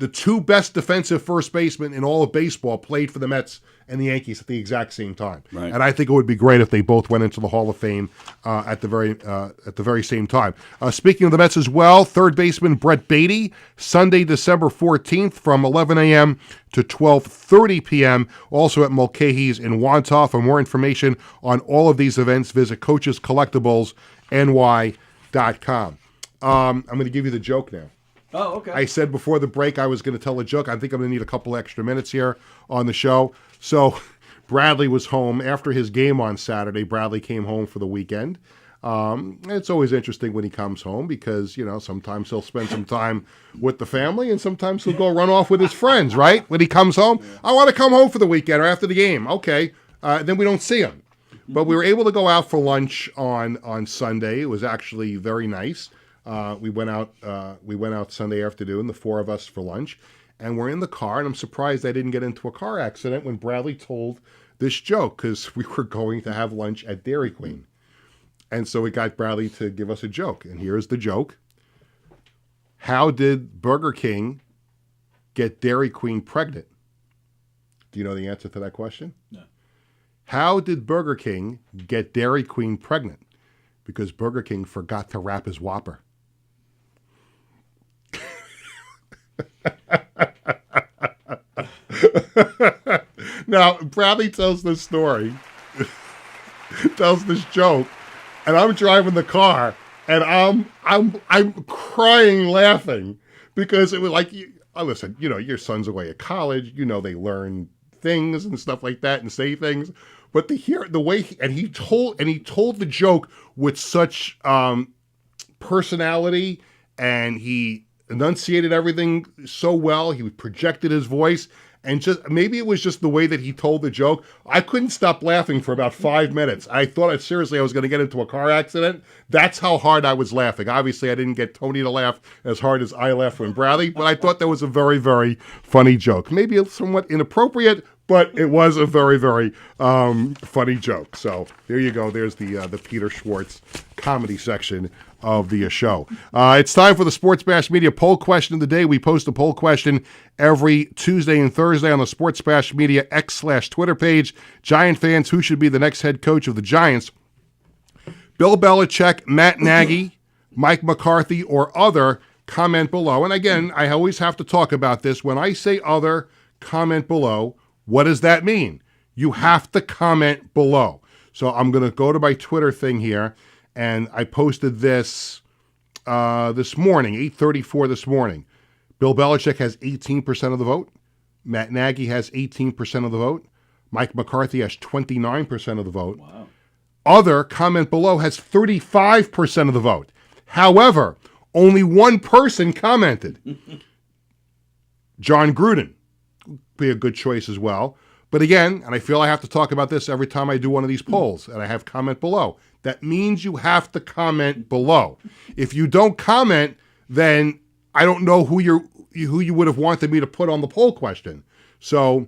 the two best defensive first basemen in all of baseball played for the Mets and the Yankees at the exact same time. Right. And I think it would be great if they both went into the Hall of Fame at the very same time. Speaking of the Mets as well, third baseman Brett Beatty, Sunday, December 14th from 11 a.m. to 12:30 p.m., also at Mulcahy's in Wantagh. For more information on all of these events, visit coachescollectiblesny.com. I'm going to give you the joke now. Oh, okay. I said before the break I was going to tell a joke. I think I'm going to need a couple extra minutes here on the show. So Bradley was home after his game on Saturday. Bradley came home for the weekend. It's always interesting when he comes home because, sometimes he'll spend some time with the family and sometimes he'll go run off with his friends, right? When he comes home, I want to come home for the weekend or after the game. Okay. Then we don't see him. But we were able to go out for lunch on Sunday. It was actually very nice. We went out Sunday afternoon, the four of us, for lunch, and we're in the car, and I'm surprised I didn't get into a car accident when Bradley told this joke, because we were going to have lunch at Dairy Queen. And so we got Bradley to give us a joke, and here's the joke. How did Burger King get Dairy Queen pregnant? Do you know the answer to that question? No. How did Burger King get Dairy Queen pregnant? Because Burger King forgot to wrap his Whopper. Now, Bradley tells this story, tells this joke, and I'm driving the car, and I'm crying laughing because it was like, listen, your son's away at college, they learn things and stuff like that and say things, but to hear the way he told the joke with such personality, and he enunciated everything so well. He projected his voice, and just maybe it was just the way that he told the joke. I couldn't stop laughing for about 5 minutes. I thought seriously I was going to get into a car accident. That's how hard I was laughing. Obviously, I didn't get Tony to laugh as hard as I laughed when Bradley, but I thought that was a very, very funny joke. Maybe somewhat inappropriate, but it was a very, very funny joke. So there you go. There's the Peter Schwartz comedy section of the show. It's time for the Sports Bash Media poll question of the day. We post a poll question every Tuesday and Thursday on the Sports Bash Media X/Twitter page. Giant fans, who should be the next head coach of the Giants? Bill Belichick, Matt Nagy, Mike McCarthy, or other? Comment below. And again, I always have to talk about this. When I say other, comment below. What does that mean? You have to comment below. So I'm going to go to my Twitter thing here, and I posted this this morning, 8:34 this morning. Bill Belichick has 18% of the vote. Matt Nagy has 18% of the vote. Mike McCarthy has 29% of the vote. Wow. Other, comment below, has 35% of the vote. However, only one person commented. John Gruden. Be a good choice as well. But again, and I feel I have to talk about this every time I do one of these polls, and I have comment below. That means you have to comment below. If you don't comment, then I don't know who you would have wanted me to put on the poll question. So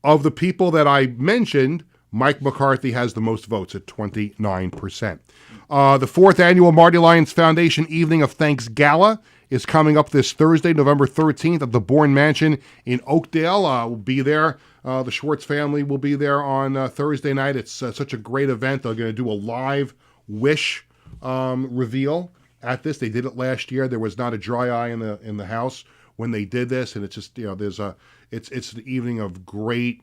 of the people that I mentioned, Mike McCarthy has the most votes at 29%. The fourth annual Marty Lyons Foundation Evening of Thanks Gala is coming up this Thursday, November 13th at the Bourne Mansion in Oakdale. We'll be there. The Schwartz family will be there on Thursday night. It's such a great event. They're going to do a live wish reveal at this. They did it last year. There was not a dry eye in the house when they did this, and it's just it's the evening of great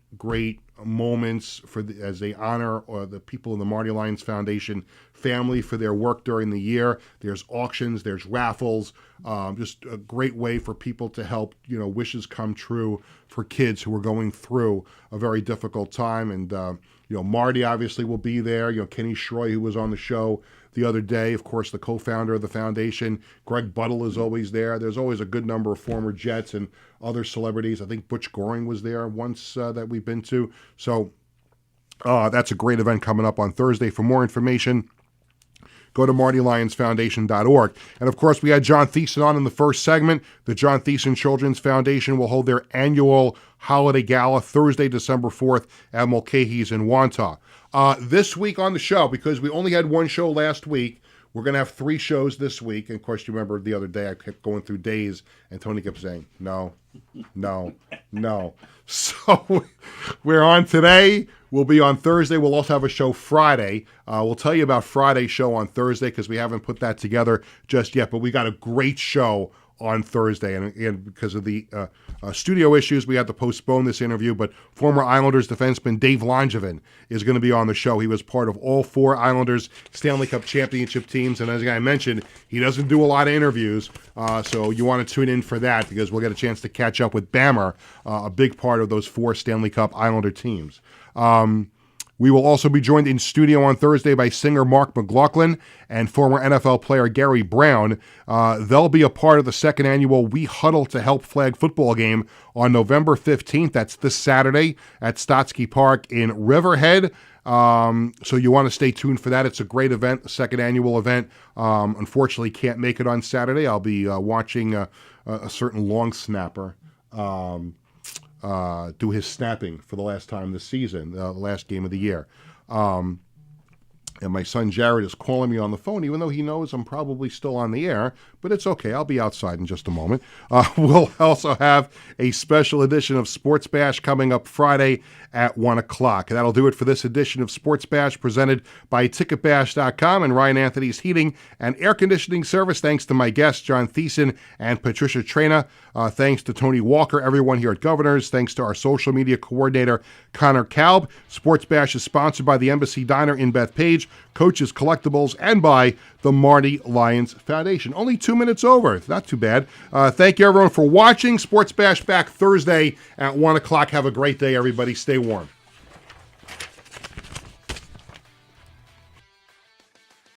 moments as they honor the people in the Marty Lyons Foundation family for their work during the year. There's auctions, there's raffles, just a great way for people to help wishes come true for kids who are going through a very difficult time. And Marty obviously will be there. Kenny Schroy, who was on the show the other day, of course, the co-founder of the foundation. Greg Buttle is always there. There's always a good number of former Jets and other celebrities. I think Butch Goring was there once that we've been to. So that's a great event coming up on Thursday. For more information, go to MartyLyonsFoundation.org. And of course, we had John Thiessen on in the first segment. The John Thiessen Children's Foundation will hold their annual holiday gala Thursday, December 4th at Mulcahy's in Wantagh. This week on the show, because we only had one show last week, We're going to have 3 shows this week. And, of course, you remember the other day I kept going through days, and Tony kept saying, no. So we're on today. We'll be on Thursday. We'll also have a show Friday. We'll tell you about Friday's show on Thursday because we haven't put that together just yet. But we got a great show on Thursday. And because of the studio issues, we had to postpone this interview. But former Islanders defenseman Dave Langevin is going to be on the show. He was part of all 4 Islanders Stanley Cup championship teams. And as I mentioned, he doesn't do a lot of interviews. So you want to tune in for that because we'll get a chance to catch up with Bammer, a big part of those 4 Stanley Cup Islander teams. We will also be joined in studio on Thursday by singer Mark McLaughlin and former NFL player Gary Brown. They'll be a part of the 2nd annual We Huddle to Help Flag football game on November 15th. That's this Saturday at Stotsky Park in Riverhead. So you want to stay tuned for that. It's a great event, the 2nd annual event. Unfortunately, can't make it on Saturday. I'll be watching a certain long snapper do his snapping for the last time this season, the last game of the year. And my son Jared is calling me on the phone, even though he knows I'm probably still on the air, but it's okay. I'll be outside in just a moment. We'll also have a special edition of Sports Bash coming up Friday at 1 o'clock. That'll do it for this edition of Sports Bash presented by TicketBash.com and Ryan Anthony's Heating and Air Conditioning Service. Thanks to my guests, John Thiessen and Patricia Trena. Thanks to Tony Walker, everyone here at Governors. Thanks to our social media coordinator, Connor Kalb. Sports Bash is sponsored by the Embassy Diner in Bethpage, Coach's Collectibles, and by the Marty Lyons Foundation. Only 2 minutes over. It's not too bad. Thank you, everyone, for watching. Sports Bash back Thursday at 1 o'clock. Have a great day, everybody. Stay warm.